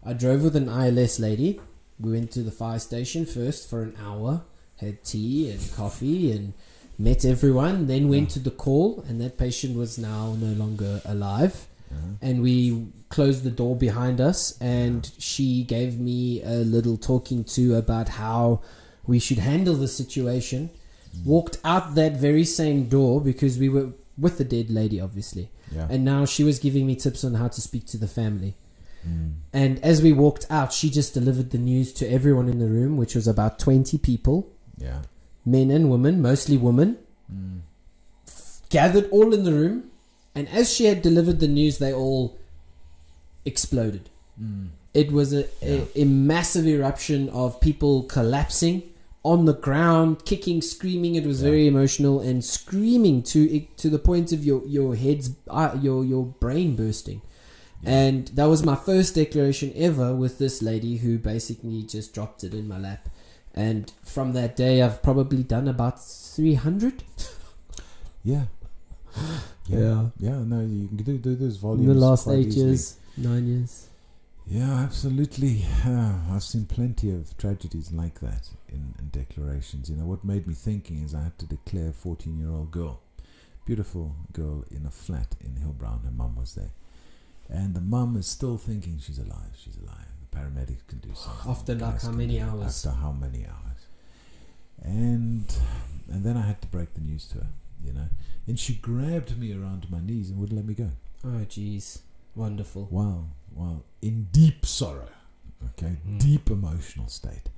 I drove with an ILS lady. We went to the fire station first for an hour, had tea and coffee and met everyone, then went to the call, and that patient was now no longer alive. And we closed the door behind us, and she gave me a little talking to about how we should handle the situation. Walked out that very same door, because we were with the dead lady, obviously. And now she was giving me tips on how to speak to the family. And as we walked out, she just delivered the news to everyone in the room, which was about 20 people. Men and women, mostly women, gathered all in the room. And as she had delivered the news, they all exploded. It was a massive eruption of people collapsing on the ground, kicking, screaming. It was very emotional, and screaming to the point of your head's your brain bursting. And that was my first declaration ever with this lady, who basically just dropped it in my lap. And from that day, I've probably done about 300. No, you can do those volumes in the last quite 8 easily. years, 9 years. Yeah, absolutely. I've seen plenty of tragedies like that in declarations. You know, what made me thinking is I had to declare a 14-year-old girl, beautiful girl, in a flat in Hillbrown. Her mum was there. And the mum is still thinking she's alive. She's alive. The paramedics can do something. After like how many hours? After how many hours? And then I had to break the news to her, you know. And she grabbed me around my knees and wouldn't let me go. Oh, jeez. Wonderful. Wow. In deep sorrow. Okay? Deep emotional state.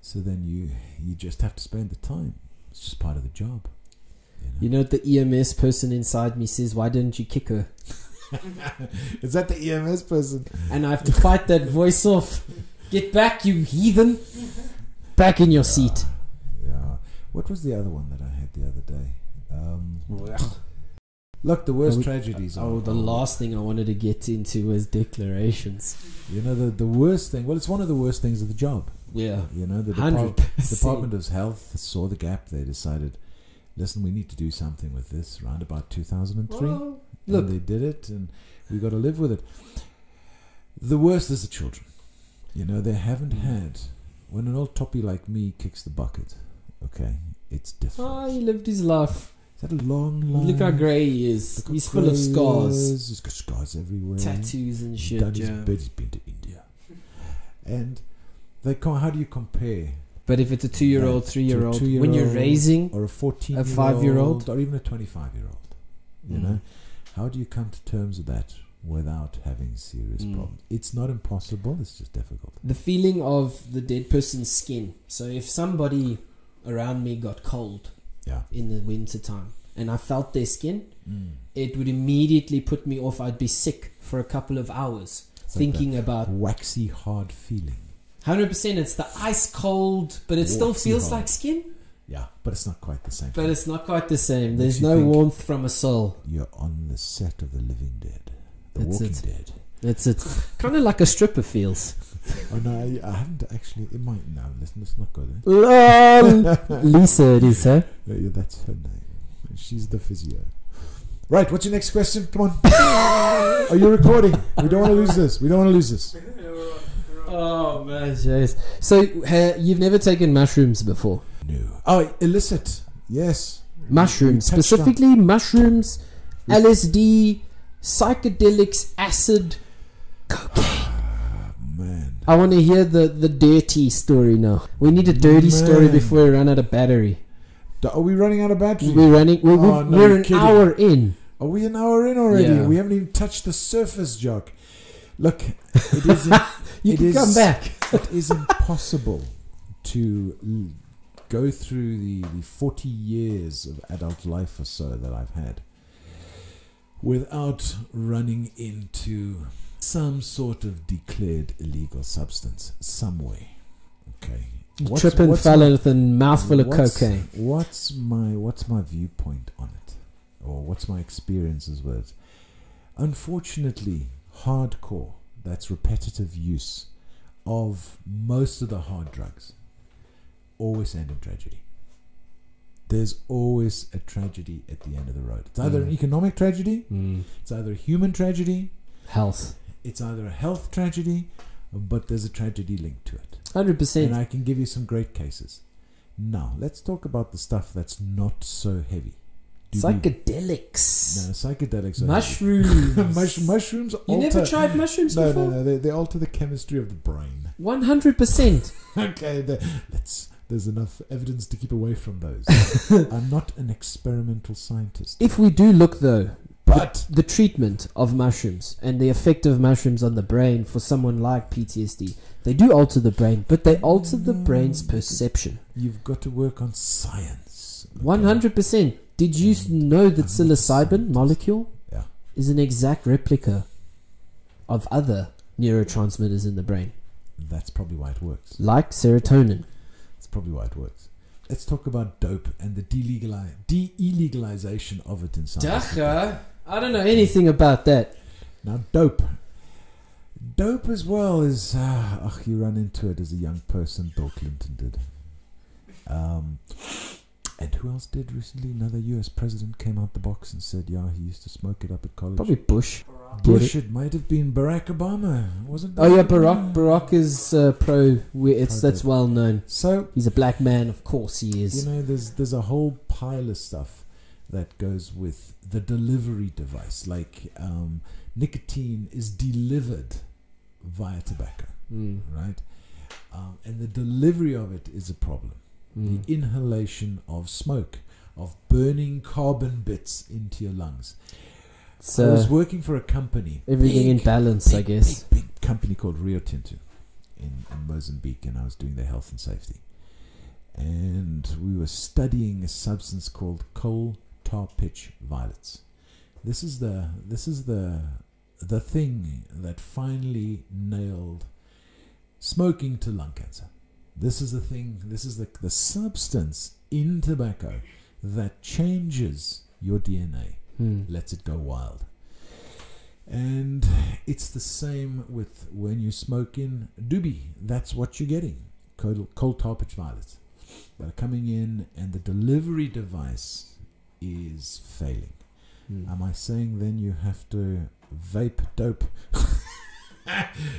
So then you just have to spend the time. It's just part of the job. You know what the EMS person inside me says? Why didn't you kick her? Is that the EMS person? And I have to fight that voice off. Get back, you heathen. Back in your seat. Yeah. What was the other one that I had the other day? Look, the worst tragedies are... the last thing I wanted to get into was declarations. You know, the worst thing... Well, it's one of the worst things of the job. Yeah. You know, the 100%. Department of Health saw the gap. They decided, listen, we need to do something with this around about 2003. Well, look. And they did it, and we got to live with it. The worst is the children. You know, they haven't had... When an old toppy like me kicks the bucket, okay, it's different. Oh, he lived his life. Is that a long life? Look how grey he is. He's full of scars. He's got scars everywhere. Tattoos and shit. Done his bed, he's been to India. And they can't... How do you compare... But if it's a 2-year-old, 3-year-old, to a when you're 2-year-old raising or a 14-year-old, 5-year-old, or even a 25-year-old, you know, how do you come to terms with that without having serious problems? It's not impossible, it's just difficult. The feeling of the dead person's skin. So if somebody around me got cold in the winter time and I felt their skin, it would immediately put me off. I'd be sick for a couple of hours, it's thinking like about waxy hard feeling. 100%. It's the ice cold, but it still feels like skin. Yeah, but it's not quite the same. But it's not quite the same. There's you no think warmth from a soul. You're on the set of The Living Dead, The Walking Dead. That's it. Kind of like a stripper feels. Oh no, I haven't actually. It might now. Let's not go there. LOL. Lisa, it is her. Yeah, that's her name. She's the physio. Right, what's your next question? Come on. Are you recording? We don't want to lose this. Oh man, jeez. So you've never taken mushrooms before? No. Oh, illicit. Yes. Mushrooms, specifically mushrooms, LSD, psychedelics, acid, cocaine. Man. I want to hear the dirty story now. We need a dirty story before we run out of battery. Are we running out of battery? We're running. We're an hour in. Are we an hour in already? Yeah. We haven't even touched the surface, Jock. Look, it is. You can come back. It is impossible to go through the 40 years of adult life or so that I've had without running into some sort of declared illegal substance some way. Okay. Trip and fell with a mouthful of cocaine. What's my viewpoint on it? Or what's my experiences with it? Unfortunately, hardcore, that's repetitive use of most of the hard drugs, always end in tragedy. There's always a tragedy at the end of the road. It's either an economic tragedy, it's either a human tragedy, health. It's either a health tragedy, but there's a tragedy linked to it. 100%. And I can give you some great cases. Now, let's talk about the stuff that's not so heavy. Psychedelics. No, psychedelics are mushrooms. Mushrooms You never tried mushrooms before? No, they alter the chemistry of the brain. 100%. Okay, there's enough evidence to keep away from those. I'm not an experimental scientist. If we do look, though, but the treatment of mushrooms and the effect of mushrooms on the brain for someone like PTSD, they do alter the brain, but they alter the brain's perception. You've got to work on science. Okay? 100%. Did you know that psilocybin molecule is an exact replica of other neurotransmitters in the brain? That's probably why it works. Like serotonin. That's probably why it works. Let's talk about dope and the de-illegalization of it in South Africa. I don't know anything about that. Now, dope as well is you run into it as a young person. Bill Clinton did, and who else did recently? Another US president came out the box and said, he used to smoke it up at college. Probably Bush. It might have been Barack Obama, wasn't it? Oh yeah, Barack is pro. That's well known. So he's a black man, of course he is. There's a whole pile of stuff that goes with the delivery device. Like nicotine is delivered via tobacco, right? And the delivery of it is a problem. The inhalation of smoke, of burning carbon bits into your lungs. I was working for a company. Everything in balance, I guess. Big company called Rio Tinto in Mozambique, and I was doing their health and safety. And we were studying a substance called coal tar pitch violets. This is the thing that finally nailed smoking to lung cancer. This is the thing. This is the substance in tobacco that changes your DNA. Lets it go wild. And it's the same with when you smoke in doobie. That's what you're getting. Coal tar pitch violets that are coming in, and the delivery device is failing. Am I saying then you have to vape dope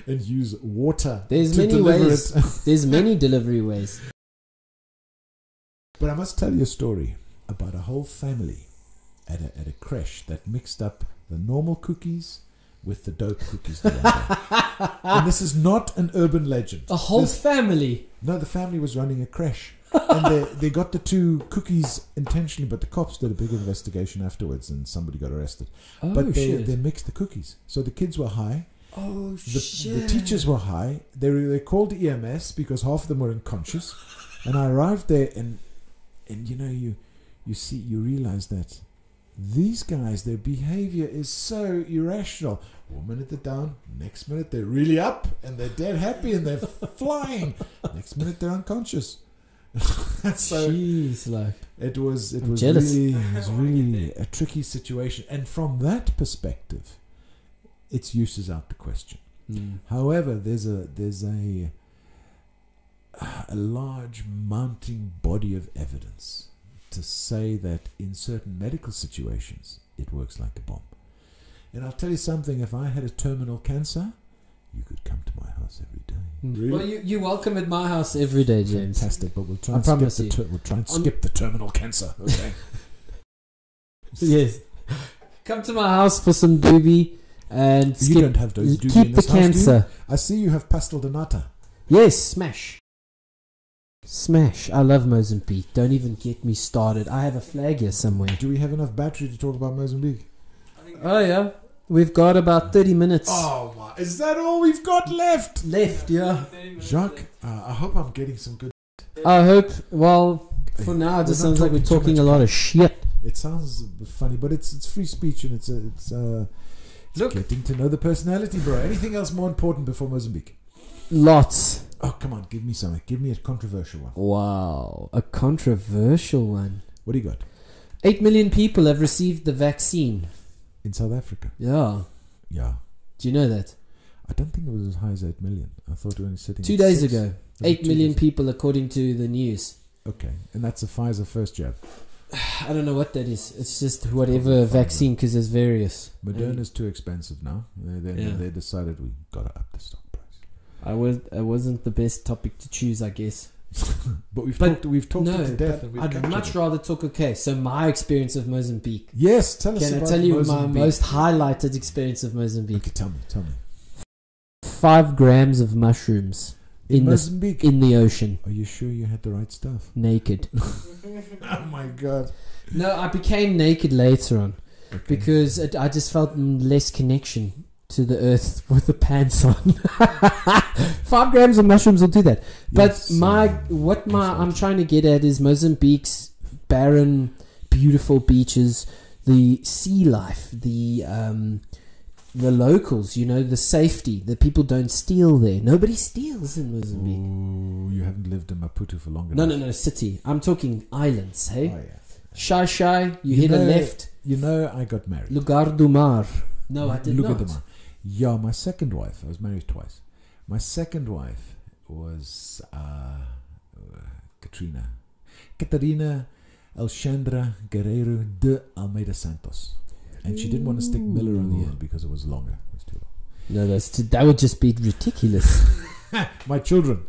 and use water? There's to many deliver ways. It? There's many delivery ways. But I must tell you a story about a whole family at a creche that mixed up the normal cookies with the dope cookies. And this is not an urban legend. A whole family? No, the family was running a creche. And they got the two cookies intentionally, but the cops did a big investigation afterwards and somebody got arrested. But they mixed the cookies. So the kids were high. Oh, the teachers were high. They called EMS because half of them were unconscious. And I arrived there and you realize that these guys, their behavior is so irrational. 1 minute they're down, next minute they're really up and they're dead happy and they're flying. Next minute they're unconscious. So jeez, it was really a tricky situation. And from that perspective, its use is out the question. However, there's a large mounting body of evidence to say that in certain medical situations it works like a bomb. And I'll tell you something, if I had a terminal cancer, you could come to my house every day. Really? Well, you're welcome at my house every day, James. Fantastic, but we'll try and skip the terminal cancer, okay? Yes. Come to my house for some doobie and you don't have those doobie keep in the this house, cancer. do you? I see you have pastel de nata. Yes, smash. I love Mozambique. Don't even get me started. I have a flag here somewhere. Do we have enough battery to talk about Mozambique? Oh yeah, we've got about 30 minutes. Oh my, is that all we've got left? Yeah. Jacques, I hope I'm getting some good. I hope. Well, for now it just sounds like we're talking a lot of shit. It sounds funny, but it's free speech, and it's Look. getting to know the personality, bro. Anything else more important before Mozambique? Lots. Oh, come on, give me something. Give me a controversial one. Wow, a controversial one. What do you got? 8 million people have received the vaccine. In South Africa? Yeah. Yeah. Do you know that? I don't think it was as high as 8 million. I thought we were only sitting 2 at days 6. ago. Was it 8 2 million days? people according to the news. Okay, and that's a Pfizer first jab. I don't know what that is. It's just whatever vaccine, because there's various. Moderna's too expensive now. Yeah. They decided we got to up the stock price. I wasn't the best topic to choose, I guess. But we've talked it to death. And we've I'd captured much it. rather talk. Okay, so my experience of Mozambique. Yes, tell us Can I about tell you Mozambique. my most highlighted experience of Mozambique? Okay, tell me. 5 grams of mushrooms in Mozambique. the ocean, Are you sure you had the right stuff? naked. Oh my god. No, I became naked later on Okay. because I just felt less connection to the earth with the pants on. 5 grams of mushrooms will do that. But Yes, I'm trying to get at is Mozambique's barren, beautiful beaches, the sea life, the locals, the safety, that people don't steal there. Nobody steals in Mozambique. Ooh, you haven't lived in Maputo for long No, enough. city. I'm talking islands, hey? Oh, yeah. Shy, you hit a left. You know, I got married. Lugar do Mar. No, I did Lugar not. do Mar. Yeah, my second wife. I was married twice. My second wife was Catarina Alexandra Guerreiro de Almeida Santos. And she didn't want to stick Miller on the end because it was longer. It was too long. No, that would just be ridiculous. My children.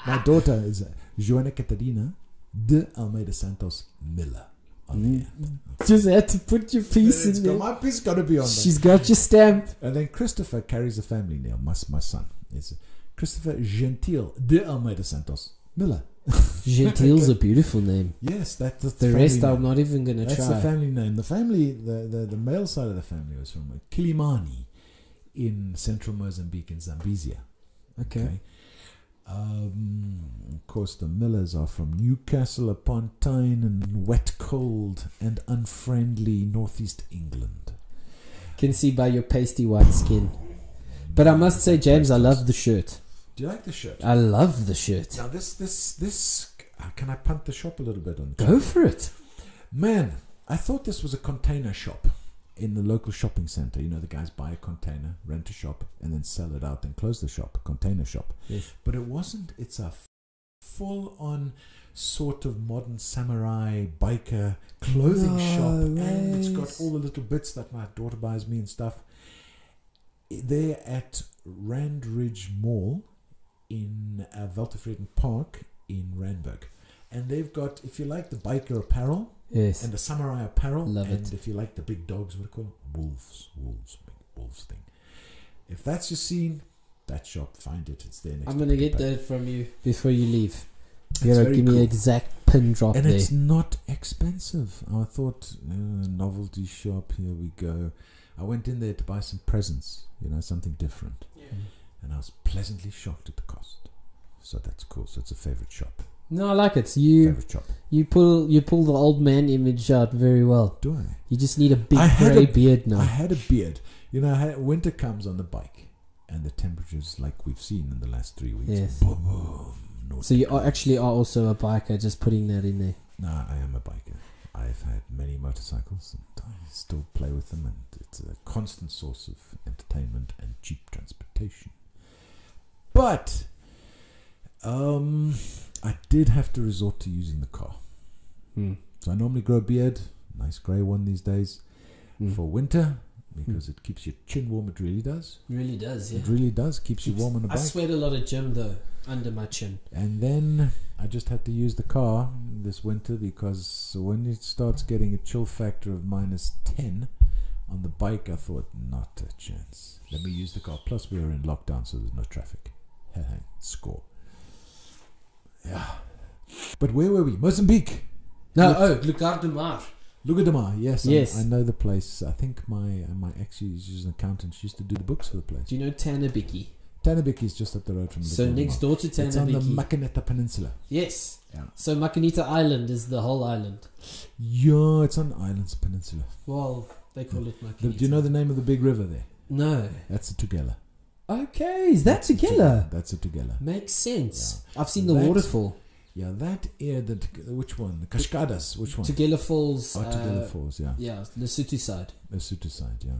My daughter is Joana Catarina de Almeida Santos Miller on the end. Just had to put your piece in there. My piece got to be on there. She's got your stamp. And then Christopher carries a family name. My son is Christopher Gentil de Almeida Santos Miller. Gentil's a beautiful name. Yes, that's The rest I'm not even going to try. That's the family name. The family, the male side of the family was from Kilimani in central Mozambique in Zambezia. Okay. Of course, the Millers are from Newcastle upon Tyne and wet, cold, and unfriendly northeast England. Can see by your pasty white skin. But I must say, James, I love the shirt. Do you like the shirt? I love the shirt. Now, this. Can I punt the shop a little bit on? Go for it. Man, I thought this was a container shop in the local shopping center. You know, the guys buy a container, rent a shop, and then sell it out and close the shop. Container shop. Yes. But it wasn't. It's a full-on sort of modern samurai biker clothing shop, and it's got all the little bits that my daughter buys me and stuff. They're at Rand Ridge Mall in Weltevreden Park in Randburg, and they've got, if you like the biker apparel, Yes. and the samurai apparel, Love and it. if you like the big dogs, what do you call them? Wolves, big wolves thing. If that's your scene, that shop, find it. It's there next. I'm going to get that from you before you leave. You It's gotta very give me cool. an exact pin drop And there. it's not expensive. I thought, novelty shop, here we go. I went in there to buy some presents, something different. Yeah. And I was pleasantly shocked at the cost. So that's cool. So it's a favorite shop. No, I like it. You Favorite shop. pull the old man image out very well. Do I? You just need a big I had grey a- beard now. I had a beard. Winter comes on the bike. And the temperatures like we've seen in the last 3 weeks. Yes. Boom, boom, north So you degrees. actually are also a biker, just putting that in there. No, I am a biker. I've had many motorcycles and I still play with them, and it's a constant source of entertainment and cheap transportation. But I did have to resort to using the car. So I normally grow a beard, nice grey one these days, for winter, because it keeps your chin warm. It really does. Really does, yeah. It really does. Keeps you warm on a I bike. sweat a lot at gym though, under my chin. And then I just had to use the car this winter, because when it starts getting a chill factor of -10 on the bike, I thought, not a chance. Let me use the car. Plus we were in lockdown, so there's no traffic. Score. Yeah. But where were we? Mozambique. No, Lugar do Mar. Lugadamar. Yes. Yes. I know the place. I think my ex, she's an accountant. She used to do the books for the place. Do you know Tanabiki? Tanabiki is just up the road from So Lugadamar. next door to It's on the Tanabiki. Makaneta Peninsula. Yes. Yeah. So Makanita Island is the whole island. Yeah, it's on Islands Peninsula. Well, they call it Do you know the name of the big river there? No. That's the Tugela. Okay, is that Tugela? That's a Tugela. Makes sense. Yeah. I've seen the That- waterfall. Yeah, that which one? The Cascadas, which one? Tugela Falls. Tugela Falls, yeah. Yeah, Lesotho side. Lesotho side, yeah.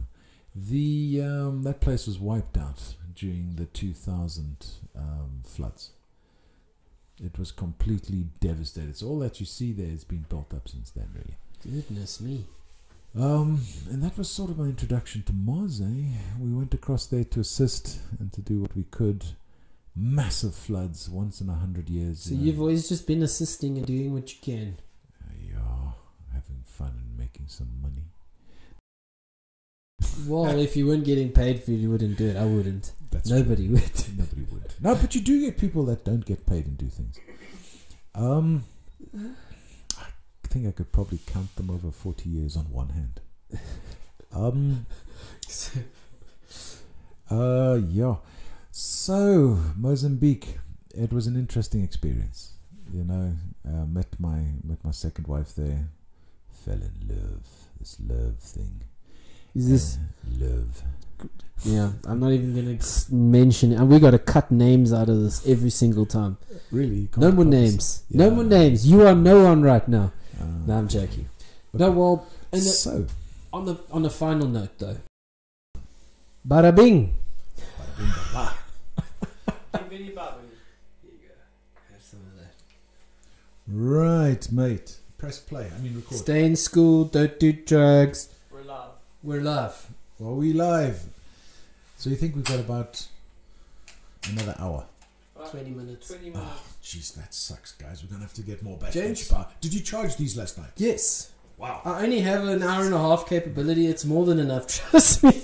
That place was wiped out during the 2000 floods. It was completely devastated. So all that you see there has been built up since then, really. Goodness me. And that was sort of my introduction to Moz. We went across there to assist and to do what we could. Massive floods, once in 100 years. So you've always just been assisting and doing what you can. Yeah, having fun and making some money. Well, if you weren't getting paid for it, you wouldn't do it. I wouldn't. Nobody would. Nobody would. No, but you do get people that don't get paid and do things. I think I could probably count them over 40 years on one hand. Yeah. So Mozambique, it was an interesting experience. Met my second wife there. Fell in love. This love thing. Is this love? Yeah, I'm not even going to mention it. And we got to cut names out of this every single time. Really? No more names. Yeah. No more names. You are no one right now. No, I'm joking. No, well, so on the final note though. Bada bing. Bada bing, bada. Here you go. Have some of that. Right, mate. Press play. Record. Stay in school. Don't do drugs. We're live. We're live. Well, we live. So you think we've got about another hour? 20 minutes. 20 minutes. Oh, jeez, that sucks, guys. We're going to have to get more battery James? power. Did you charge these last night? Yes. Wow. I only have an hour and a half capability. It's more than enough. Trust me.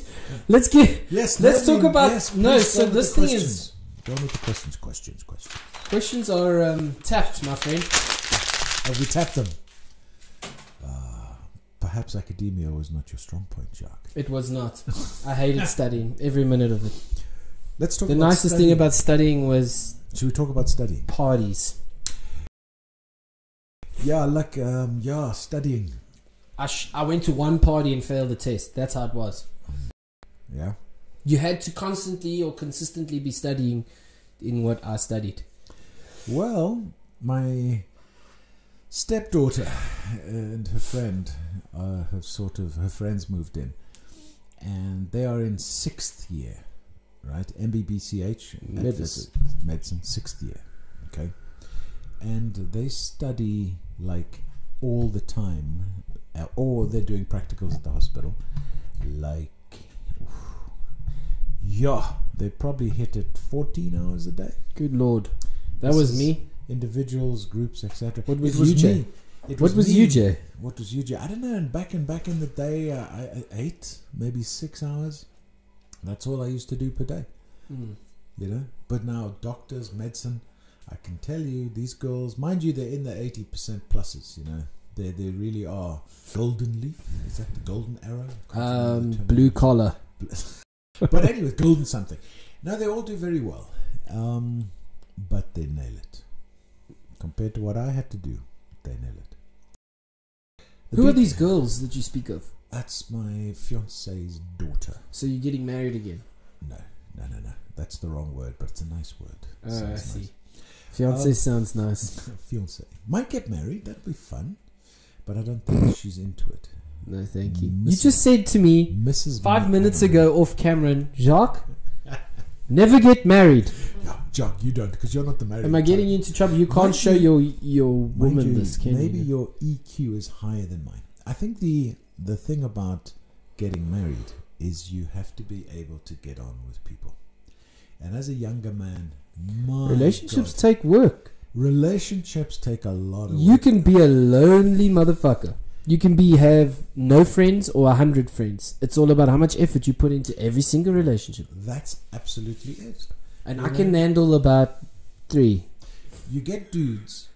Let's talk about. Yes, no, please so go with this the thing questions. is. Go on with the questions. Questions are tapped, my friend. Have we tapped them? Perhaps academia was not your strong point, Jacques. It was not. I hated studying every minute of it. Let's talk the about nicest studying. thing about studying was Should we talk about studying? parties. Yeah, studying. I went to one party and failed the test. That's how it was. Yeah. You had to constantly or consistently be studying in what I studied. Well, my stepdaughter and her friend her friends moved in, and they are in 6th year, right? MBBCH, medicine, 6th year, okay? And they study like all the time, or they're doing practicals at the hospital, they probably hit it 14 hours a day. Good Lord. That was me. Individuals, groups, etc. What was UJ? What was UJ? What was UJ? I don't know. And back in the day, I 8, maybe 6 hours. That's all I used to do per day. But now doctors, medicine, I can tell you, these girls, mind you, they're in the 80% pluses. They really are. Golden leaf, is that the golden arrow? Blue collar. But anyway, golden something. Now they all do very well, but they nail it. Compared to what I had to do, they nail it. Who are these girls that you speak of? That's my fiance's daughter. So you're getting married again? No. That's the wrong word, but it's a nice word. Oh, I see. Nice. Fiance sounds nice. Fiance. Might get married, that'd be fun. But I don't think she's into it. No, thank you. You just said to me Mrs. 5 minutes ago off camera, Jacques, never get married. Yeah, Jacques, you don't, because you're not the married. Am I getting you into trouble? You can't show your woman this, can maybe you? Your EQ is higher than mine. I think the thing about getting married is you have to be able to get on with people. And as a younger man, relationships take work. Relationships take a lot of work. You can be a lonely motherfucker. You can have no friends or 100 friends. It's all about how much effort you put into every single relationship. That's absolutely it. And I can handle about 3. You get dudes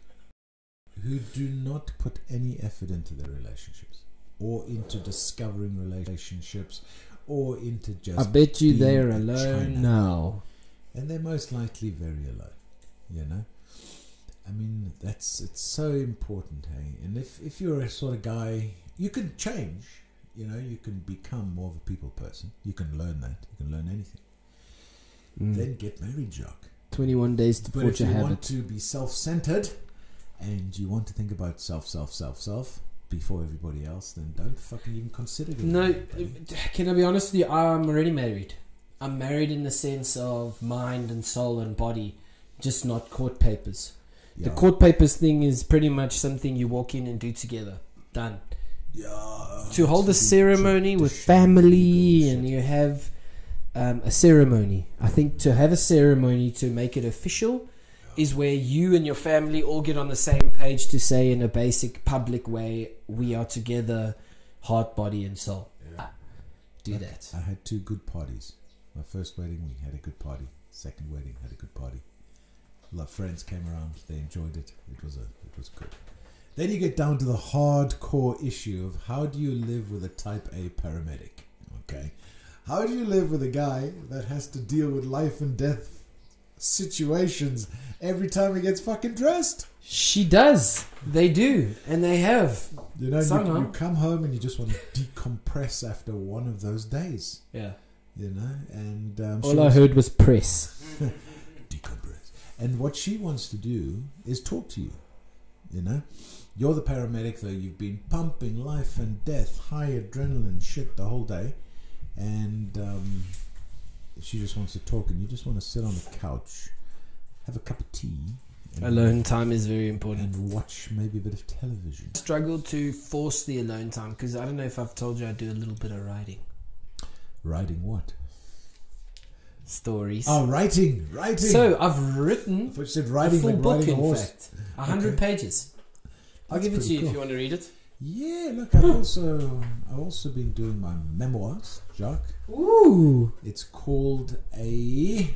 who do not put any effort into their relationships, or into discovering relationships, or into just. I bet you they're alone now. And they're most likely very alone, I mean, it's so important, hey. And if you're a sort of guy, you can change. You know, you can become more of a people person. You can learn that. You can learn anything. Then get married, Jacques. 21 days to forge a habit. But if you want to be self-centered and you want to think about self before everybody else, then don't fucking even consider it. No, can I be honest with you? I'm already married. I'm married in the sense of mind and soul and body, just not court papers. Yeah. The court papers thing is pretty much something you walk in and do together. Done. Yeah. To hold a ceremony with family and you have a ceremony. I think to have a ceremony to make it official is where you and your family all get on the same page to say in a basic public way, we are together, heart, body and soul. Yeah. Do that. I had 2 good parties. My first wedding, we had a good party. Second wedding, had a good party. A lot of friends came around. They enjoyed it. It was good. Then you get down to the hardcore issue of how do you live with a type A paramedic? Okay. How do you live with a guy that has to deal with life and death situations every time he gets fucking dressed? She does. They do. And they have. You know, you come home and you just want to decompress after one of those days. Yeah. You know, and all I heard was press. Decompress. And what she wants to do is talk to you. You know, you're the paramedic, though. You've been pumping life and death, high adrenaline shit the whole day. And she just wants to talk, and you just want to sit on the couch, have a cup of tea. Alone time is very important. And watch maybe a bit of television. I struggle to force the alone time because I don't know if I've told you I do a little bit of writing. Writing what? Stories. Oh, writing. So I've written I said writing, a full like book, riding a in horse. fact. 100 pages. I'll give it to you if you want to read it. Yeah, look, I've also been doing my memoirs, Jacques. Ooh. It's called I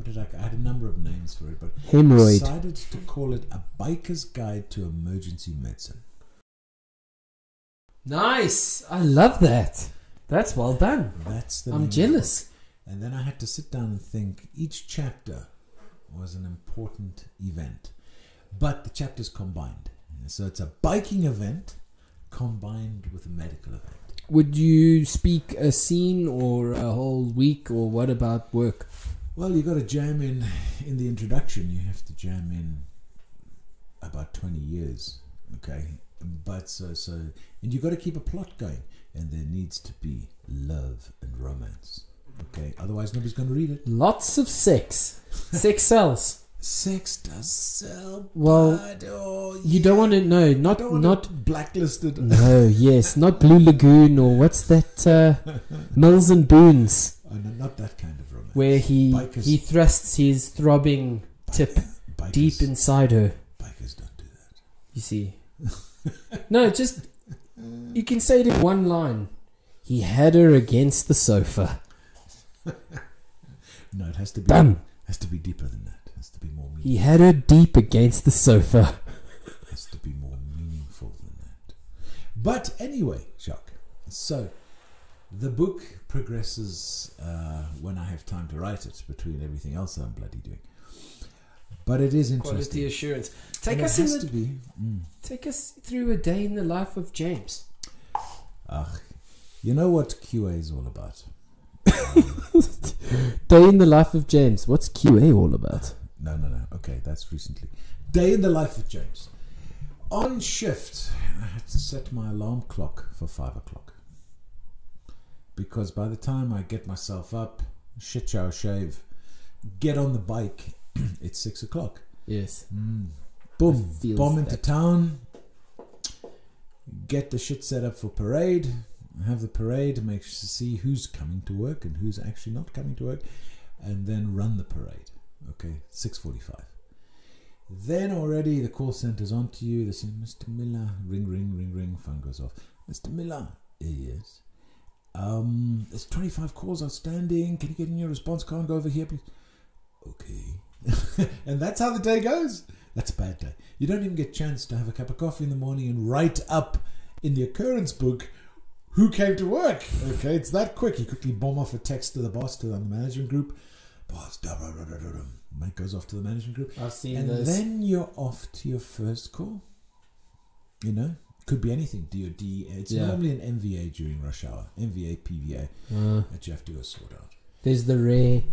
had a number of names for it, but Hemorrhoid. I decided to call it A Biker's Guide to Emergency Medicine. Nice. I love that. That's well done. That's the I'm jealous. And then I had to sit down and think. Each chapter was an important event, but the chapters combined. So it's a biking event combined with a medical event. Would you speak a scene or a whole week, or what about work? Well, you got to jam in the introduction. You have to jam in about 20 years, okay? But so and you got to keep a plot going, and there needs to be love and romance, okay? Otherwise, nobody's going to read it. Lots of sex. Sex sells. Sex does sell. Well, you don't want to know. Not blacklisted. No, yes, not Blue Lagoon or what's that? Mills and Boons. Oh, no, not that kind of romance. Where he thrusts his throbbing tip deep inside her. Bikers don't do that. You see. No, just you can say it in one line. He had her against the sofa. No, it has to be. Done. Has to be deeper than that. It has to be more meaningful. He had her deep against the sofa. It has to be more meaningful than that. But anyway, Jacques. So the book progresses when I have time to write it, between everything else that I'm bloody doing. But it is interesting. Quality assurance. Take us through a day in the life of James. You know what QA is all about. Day in the life of James. What's QA all about? No. Okay, that's recently. Day in the life of James. On shift, I had to set my alarm clock for 5 o'clock. Because by the time I get myself up, shit shower, shave, get on the bike, it's 6 o'clock. Yes. Boom. Bomb into town. Get the shit set up for parade. Have the parade, make sure to see who's coming to work and who's actually not coming to work, and then run the parade. Okay, 6:45. Then already the call center's on to you. They say, Mr. Miller, ring, phone goes off. Mr. Miller, yes. There's 25 calls outstanding. Can you get in your response card and go over here, please? Okay. And that's how the day goes. That's a bad day. You don't even get a chance to have a cup of coffee in the morning and write up in the occurrence book who came to work. Okay, it's that quick. You quickly bomb off a text to the boss, to the management group. boss. Mate goes off to the management group. I've seen And those. then you're off to your first call. You know? Could be anything. DOD. It's normally an MVA during rush hour. MVA, PVA. That you have to go sort out. There's the rare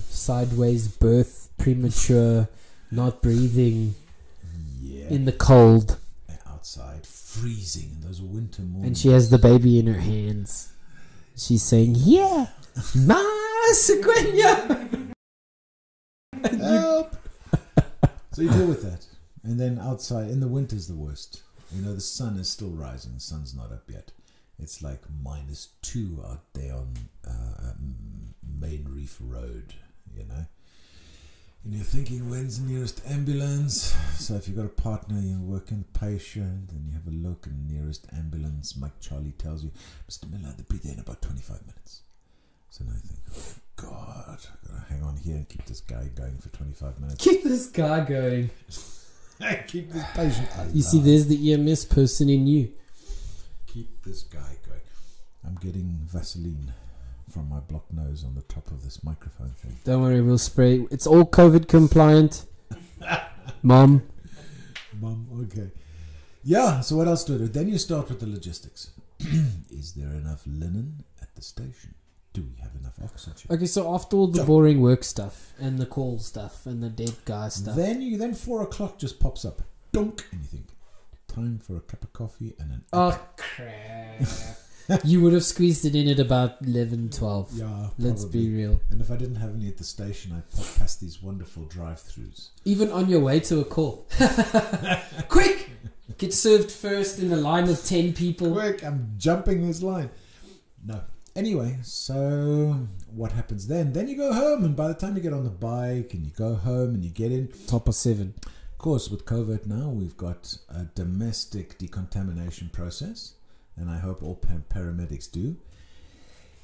sideways birth, premature, not breathing in the cold. Outside, freezing in those winter mornings. And she has the baby in her hands. She's saying, yeah, Mckenna. Help! So you deal with that. And then outside, in the winter's the worst. You know, the sun is still rising. The sun's not up yet. It's like -2 out there on Main Reef Road, you know. And you're thinking, when's the nearest ambulance? So if you've got a partner, you're working patient, and you have a look, and the nearest ambulance, Mike Charlie tells you, Mr. Miller, they'll be there in about 25 minutes. So now you think, oh God, I've got to hang on here and keep this guy going for 25 minutes. Keep this guy going. Keep this patient alive. You see, there's the EMS person in you. Keep this guy going. I'm getting Vaseline from my blocked nose on the top of this microphone thing. Don't worry, we'll spray. It's all COVID compliant. Mom, okay. Yeah, so what else do I do? Then you start with the logistics. Is there enough linen at the station? Do we have enough oxygen? Okay, so after all the boring work stuff and the call stuff and the dead guy stuff, Then 4 o'clock just pops up. Dunk! And you think, time for a cup of coffee and an oh crap. You would have squeezed it in at about 11, 12. Yeah, Let's probably. be real. And if I didn't have any at the station, I'd pop past these wonderful drive-thrus. Even on your way to a call. Quick! Get served first in a line of 10 people. Quick, I'm jumping this line. No. Anyway, so what happens then? Then you go home, and by the time you get on the bike and you go home and you get in... Top of 7. Of course, with COVID now, we've got a domestic decontamination process, and I hope all paramedics do.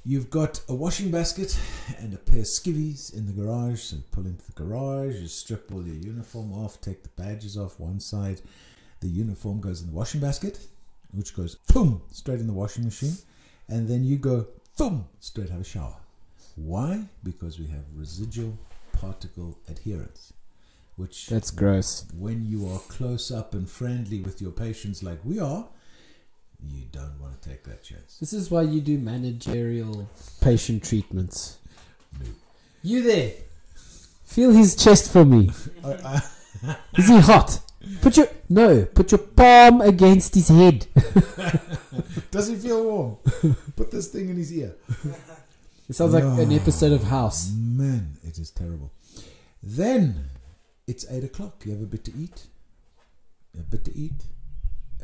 You've got a washing basket and a pair of skivvies in the garage. So you pull into the garage, you strip all your uniform off, take the badges off one side. The uniform goes in the washing basket, which goes boom straight in the washing machine. And then you go boom straight have a shower. Why? Because we have residual particle adherence. Which That's gross. When you are close up and friendly with your patients like we are, you don't want to take that chance. This is why you do managerial patient treatments. No. You there? Feel his chest for me. Is he hot? Put your palm against his head. Does he feel warm? Put this thing in his ear. It sounds like an episode of House. Man, it is terrible. Then it's 8 o'clock. You have a bit to eat.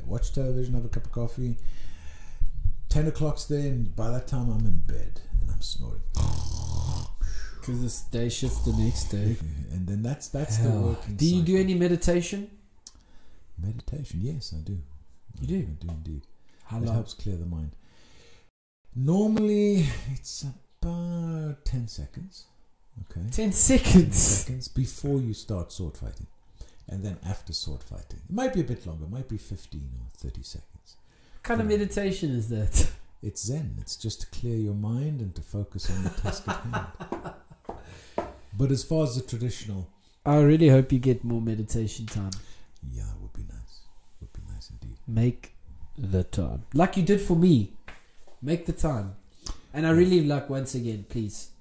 Watch television, have a cup of coffee. 10 o'clock's there, and by that time I'm in bed and I'm snoring. Because it's day shift the next day. And then that's the working Do you cycle. do any meditation? Meditation? Yes, I do. You do? I do indeed. How It long? helps clear the mind. Normally, it's about 10 seconds. Okay. 10 seconds. Seconds before you start sword fighting. And then after sword fighting. It might be a bit longer. It might be 15 or 30 seconds. What kind of meditation is that? It's Zen. It's just to clear your mind and to focus on the task at hand. But as far as the traditional... I really hope you get more meditation time. Yeah, it would be nice. Would be nice indeed. Make the time. Like you did for me. Make the time. And I really like, once again, please,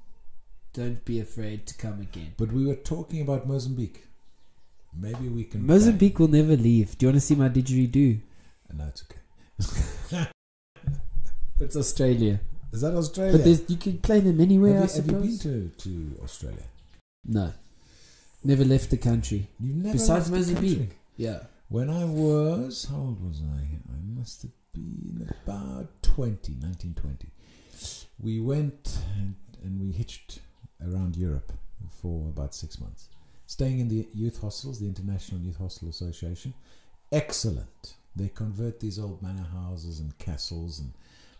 don't be afraid to come again. But we were talking about Mozambique. Maybe we can... Mozambique will never leave. Do you want to see my didgeridoo? No, it's okay. It's Australia. Is that Australia? But you can play them anywhere, I have suppose. you been to Australia? No. Never left the country. You've never Besides left the Mozambique. country? Yeah. When I was... How old was I? I must have been about 1920. We went and we hitched around Europe for about 6 months. Staying in the youth hostels, the International Youth Hostel Association. Excellent. They convert these old manor houses and castles and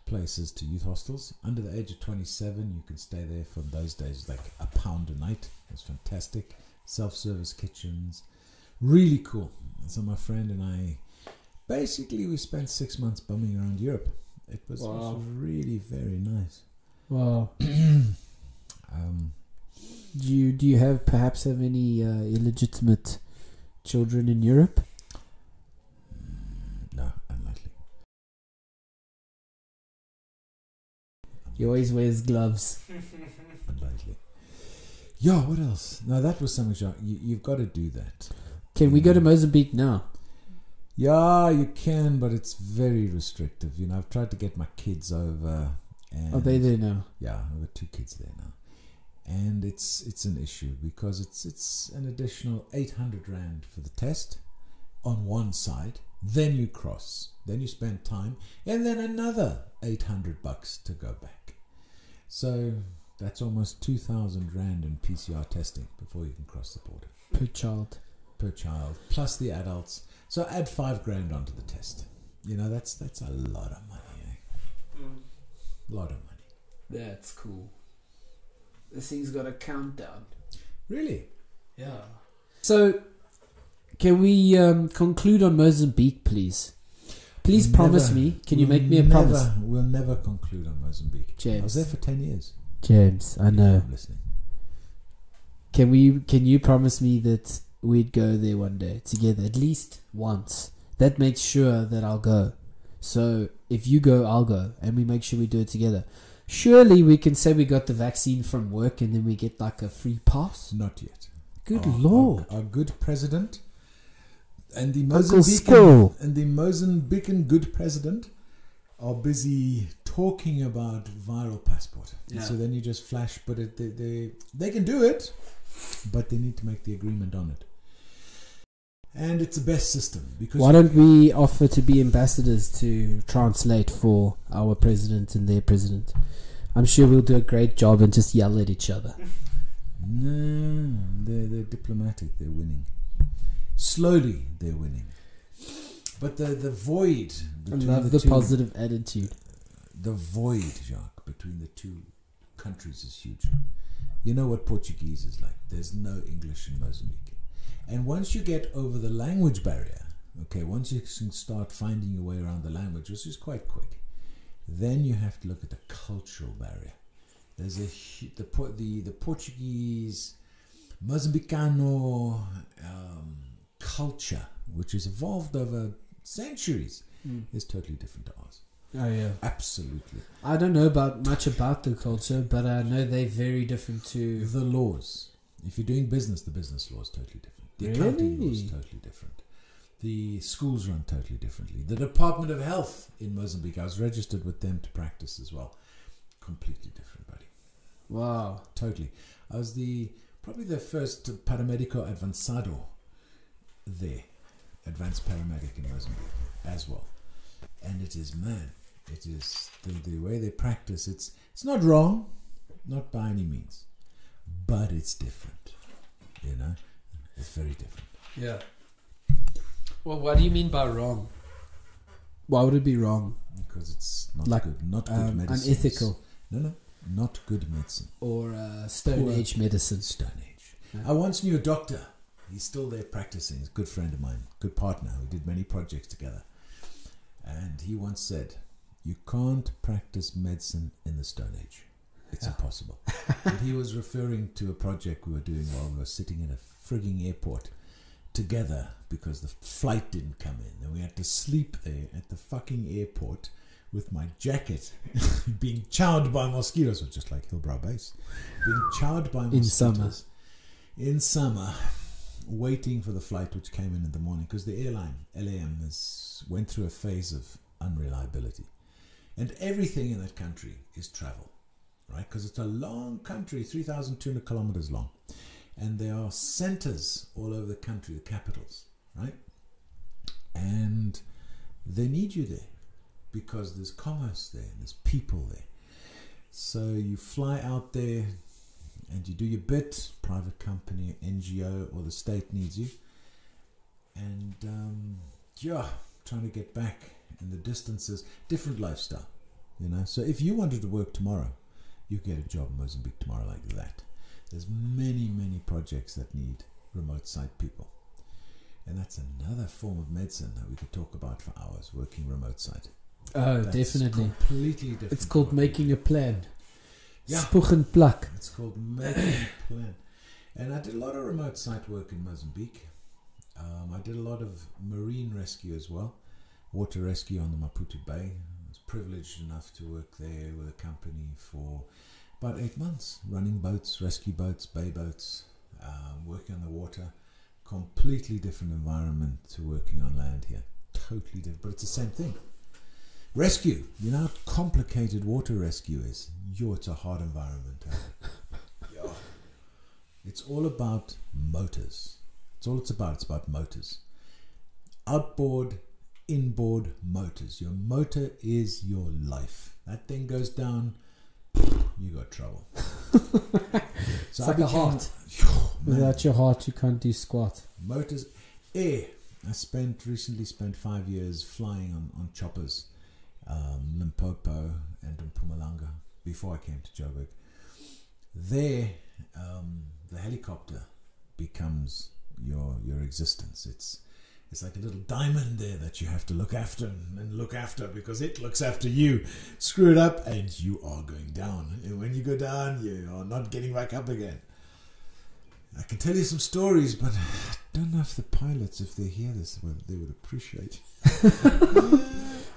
places to youth hostels. Under the age of 27, you can stay there for those days like £1 a night. It was fantastic. Self-service kitchens. Really cool. So my friend and I, basically we spent 6 months bumming around Europe. It was, Wow. it was really very nice. Wow. Do you perhaps have any illegitimate children in Europe? No, unlikely. He always wears gloves. Unlikely. Yeah, what else? No, that was something. You've got to do that. Can we go to Mozambique now? Yeah, you can, but it's very restrictive. You know, I've tried to get my kids over. And Are they there now? Yeah, I've got 2 kids there now. And it's an issue because it's an additional 800 Rand for the test on one side. Then you cross. Then you spend time. And then another 800 bucks to go back. So that's almost 2,000 Rand in PCR testing before you can cross the border. Per child. Per child. Plus the adults. So add 5 grand onto the test. You know, that's a lot of money, eh? A lot of money. That's cool. This thing's got a countdown. Really? Yeah. So, can we conclude on Mozambique, please? Please promise me. Can you make me a promise? We'll never conclude on Mozambique. James. I was there for 10 years. James, I know. I'm listening. Can you promise me that we'd go there one day together, at least once? That makes sure that I'll go. So if you go, I'll go, and we make sure we do it together. Surely we can say we got the vaccine from work and then we get like a free pass? Not yet. Good Lord. Our good president and the Mozambican good president are busy talking about viral passport. Yeah. So then you just flash, but they can do it, but they need to make the agreement on it. And it's the best system because why don't we offer to be ambassadors to translate for our president and their president? I'm sure we'll do a great job and just yell at each other. No, they're diplomatic. They're winning. Slowly, they're winning. But the void I between love the positive attitude. The void, Jacques, between the 2 countries is huge. You know what Portuguese is like. There's no English in Mozambique. And once you get over the language barrier, okay, once you can start finding your way around the language, which is quite quick, then you have to look at the cultural barrier. There's the Portuguese Mozambicano culture, which has evolved over centuries, is totally different to ours. Oh yeah, absolutely. I don't know much about the culture, but I know they're very different to the laws. If you're doing business, the business law is totally different. The accounting law is totally different. The schools run totally differently. The Department of Health in Mozambique, I was registered with them to practice as well. Completely different, buddy. Wow. Totally. I was probably the first paramedico avanzado there. Advanced paramedic in Mozambique as well. And it is, man, it is the way they practice. It's not wrong, not by any means, but it's different. You know, it's very different. Yeah. Well, what do you mean by wrong? Why would it be wrong? Because it's not like, good. Not good medicine. Unethical. No, not good medicine. Or Stone Age medicine. Stone Age. Yeah. I once knew a doctor. He's still there practicing. He's a good friend of mine, good partner. We did many projects together. And he once said, you can't practice medicine in the Stone Age. It's impossible. And he was referring to a project we were doing while we were sitting in a frigging airport together because the flight didn't come in. And we had to sleep there at the fucking airport with my jacket being chowed by mosquitoes, just like Hillbrow Base. Being chowed by mosquitoes. In summer. Waiting for the flight which came in the morning because the airline, LAM, went through a phase of unreliability. And everything in that country is travel, right? Because it's a long country, 3,200 kilometers long. And there are centers all over the country, the capitals, right? And they need you there because there's commerce there, and there's people there. So you fly out there and you do your bit, private company, NGO, or the state needs you. And trying to get back in the distances, different lifestyle, you know. So if you wanted to work tomorrow, you get a job in Mozambique tomorrow like that. There's many, many projects that need remote site people. And that's another form of medicine that we could talk about for hours, working remote site. Oh, That's definitely. Completely different. It's called making a plan. Yeah. Spoeg and plak. It's called Make a Plan. And I did a lot of remote site work in Mozambique. I did a lot of marine rescue as well. Water rescue on the Maputo Bay. I was privileged enough to work there with a company for about 8 months, running boats, rescue boats, bay boats, working on the water. Completely different environment to working on land here. Totally different, but it's the same thing. Rescue. You know how complicated water rescue is? It's a hard environment. Yeah. It's all about motors. It's all it's about. It's about motors. Outboard, inboard motors. Your motor is your life. That thing goes down, you got trouble. So it's like a heart. Without your heart, you can't do squat. Motors, air. I recently spent 5 years flying on choppers, Limpopo and in Mpumalanga before I came to Joburg. There, the helicopter becomes your existence. It's like a little diamond there that you have to look after and look after because it looks after you. Screw it up and you are going down. And when you go down, you are not getting back up again. I can tell you some stories, but I don't know if the pilots, if they hear this, well, they would appreciate.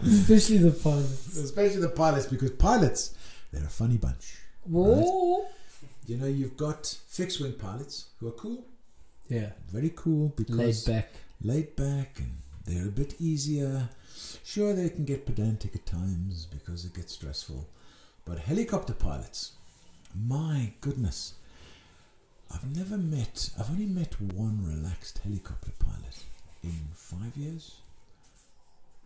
Especially the pilots. Especially the pilots, because pilots, they're a funny bunch. Right? You know, you've got fixed wing pilots who are cool. Yeah. Very cool because laid back and they're a bit easier. Sure, they can get pedantic at times because it gets stressful. But helicopter pilots, my goodness. I've only met one relaxed helicopter pilot in 5 years.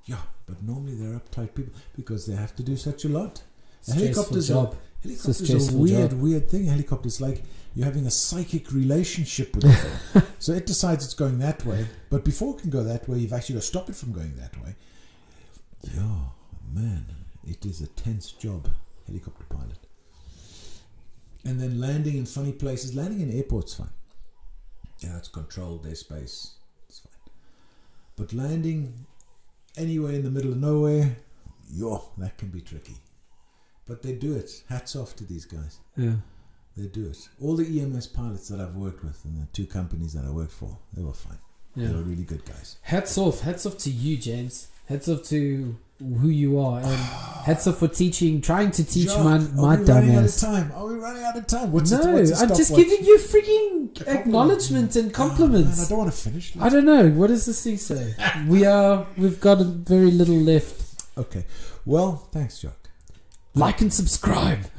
Yeah, but normally they're uptight people because they have to do such a lot. Helicopters are a weird thing. Helicopters, like you're having a psychic relationship with it. So it decides it's going that way, but before it can go that way, you've actually got to stop it from going that way. Yeah, man, it is a tense job, helicopter pilot. And then landing in funny places. Landing in airports fine. Yeah, it's controlled, their space. It's fine. But landing anywhere in the middle of nowhere, that can be tricky. But they do it. Hats off to these guys. Yeah. They do it. All the EMS pilots that I've worked with and the 2 companies that I worked for, they were fine. Yeah. They were really good guys. Hats off. Hats off to you, James. Hats off to who you are, and hats off for trying to teach my dumb ass. Are we running out of time? I'm just giving you freaking acknowledgement and compliments. Man, I don't want to finish. I don't know. What does this thing say? We've got very little left. Okay. Well, thanks, Jacques. Like and subscribe.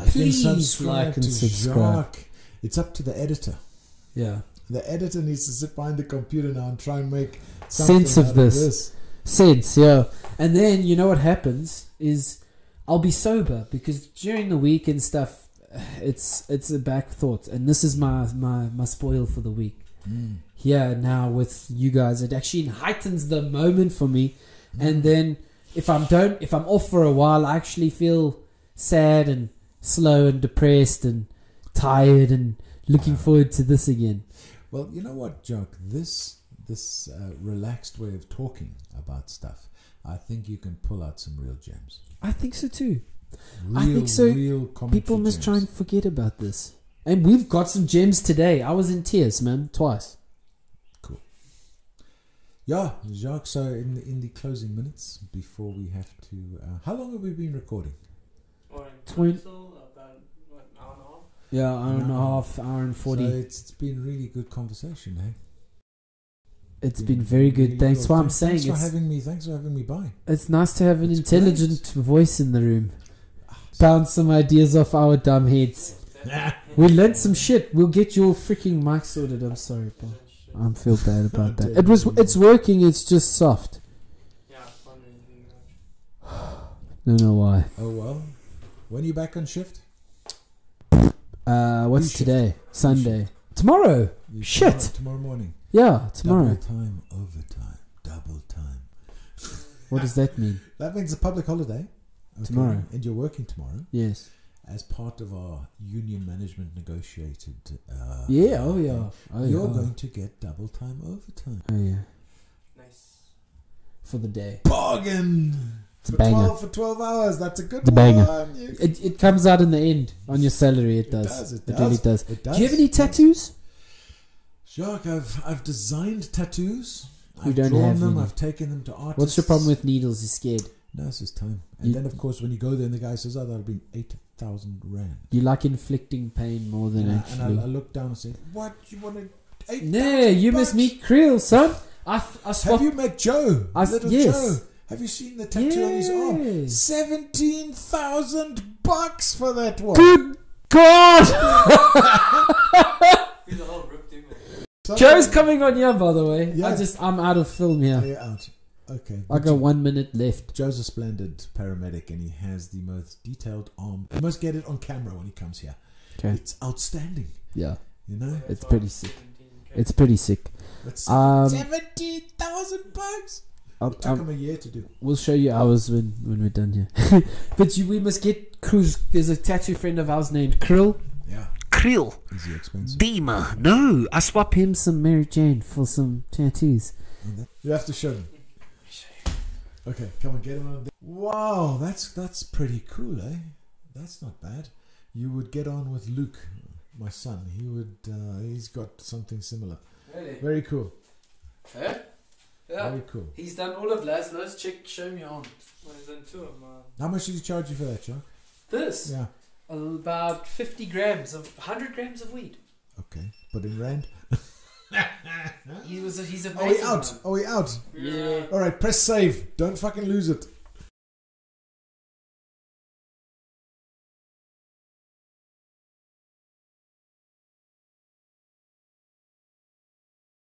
Please like and subscribe. Jacques. It's up to the editor. Yeah. The editor needs to sit behind the computer now and try and make sense of this. Sense, yeah. And then you know what happens is I'll be sober because during the week and stuff, it's a back thought, and this is my spoil for the week. Here now with you guys, it actually heightens the moment for me. And then if I'm off for a while, I actually feel sad and slow and depressed and tired and looking forward to this again. Well, you know what, Jacques? This relaxed way of talking about stuff, I think you can pull out some real gems. I think so too. I think so. People must try and forget about this. And we've got some gems today. I was in tears, man, twice. Cool. Yeah, Jacques, so in the closing minutes before we have to... how long have we been recording? About an hour and a half? Yeah, hour and a half, hour and 40. So it's been really good conversation, eh? It's been very good. Really Thanks. Why I'm saying thanks for having me by. It's nice to have an intelligent voice in the room. Bounce some ideas off our dumb heads. We learned some shit. We'll get your freaking mic sorted. I'm sorry, bro. I feel bad about that. It's working. It's just soft. Yeah, Don't know why. Oh well. When are you back on shift? What's today? Sunday. Tomorrow. Shit. Tomorrow morning. Yeah, tomorrow. Double time. What does that mean? That means a public holiday. Okay. Tomorrow. And you're working tomorrow. Yes. As part of our union management negotiated... you're going to get double time overtime. Oh, yeah. Nice. For the day. Bargain! It's a banger. For 12 hours, that's a good It's a banger. one. It comes out in the end on your salary. It does. It really does. It does. Do you have any tattoos? Jacques, I've designed tattoos. We I've don't drawn have them. any. I've taken them to artists. What's your problem with needles? You're scared. No, it's just time. And then, of course, when you go there and the guy says, "Oh, that'll be 8,000 rand." You like inflicting pain more than actually. And I look down and say, "What? You want to 8,000 No, you must meet Creel, son. I Have you met Joe? Little yes. Joe. Have you seen the tattoo on his arm? Yes. 17,000 bucks for that one. Good God! He's a whole ripped him. Joe's coming on here, by the way. Yeah. I'm out of film Are here. you out? Okay. I got 1 minute left. Joe's a splendid paramedic and he has the most detailed arm. You must get it on camera when he comes here. Okay. It's outstanding. Yeah, You know? it's pretty sick. It's pretty sick. That's Um, 17,000 bucks. It took him a year to do. We'll show you ours when we're done here. But we must get Cruz. There's a tattoo friend of ours named Krill. Yeah. Krill. Is he expensive? Beamer. No, I swap him some Mary Jane for some tattoos. You have to show me. Okay, come on, get him on. Wow, that's pretty cool, eh? That's not bad. You would get on with Luke, my son. He would. He's got something similar. Really? Very cool. Yeah. Very cool. He's done all of Laszlo's. Show me on. Well, he's done 2 of them. How much did he charge you for that, Chuck? This? Yeah. About 50 grams of 100 grams of weed. Okay, but in rand. He's Are we out? man. Are we out? Yeah. All right, press save. Don't fucking lose it.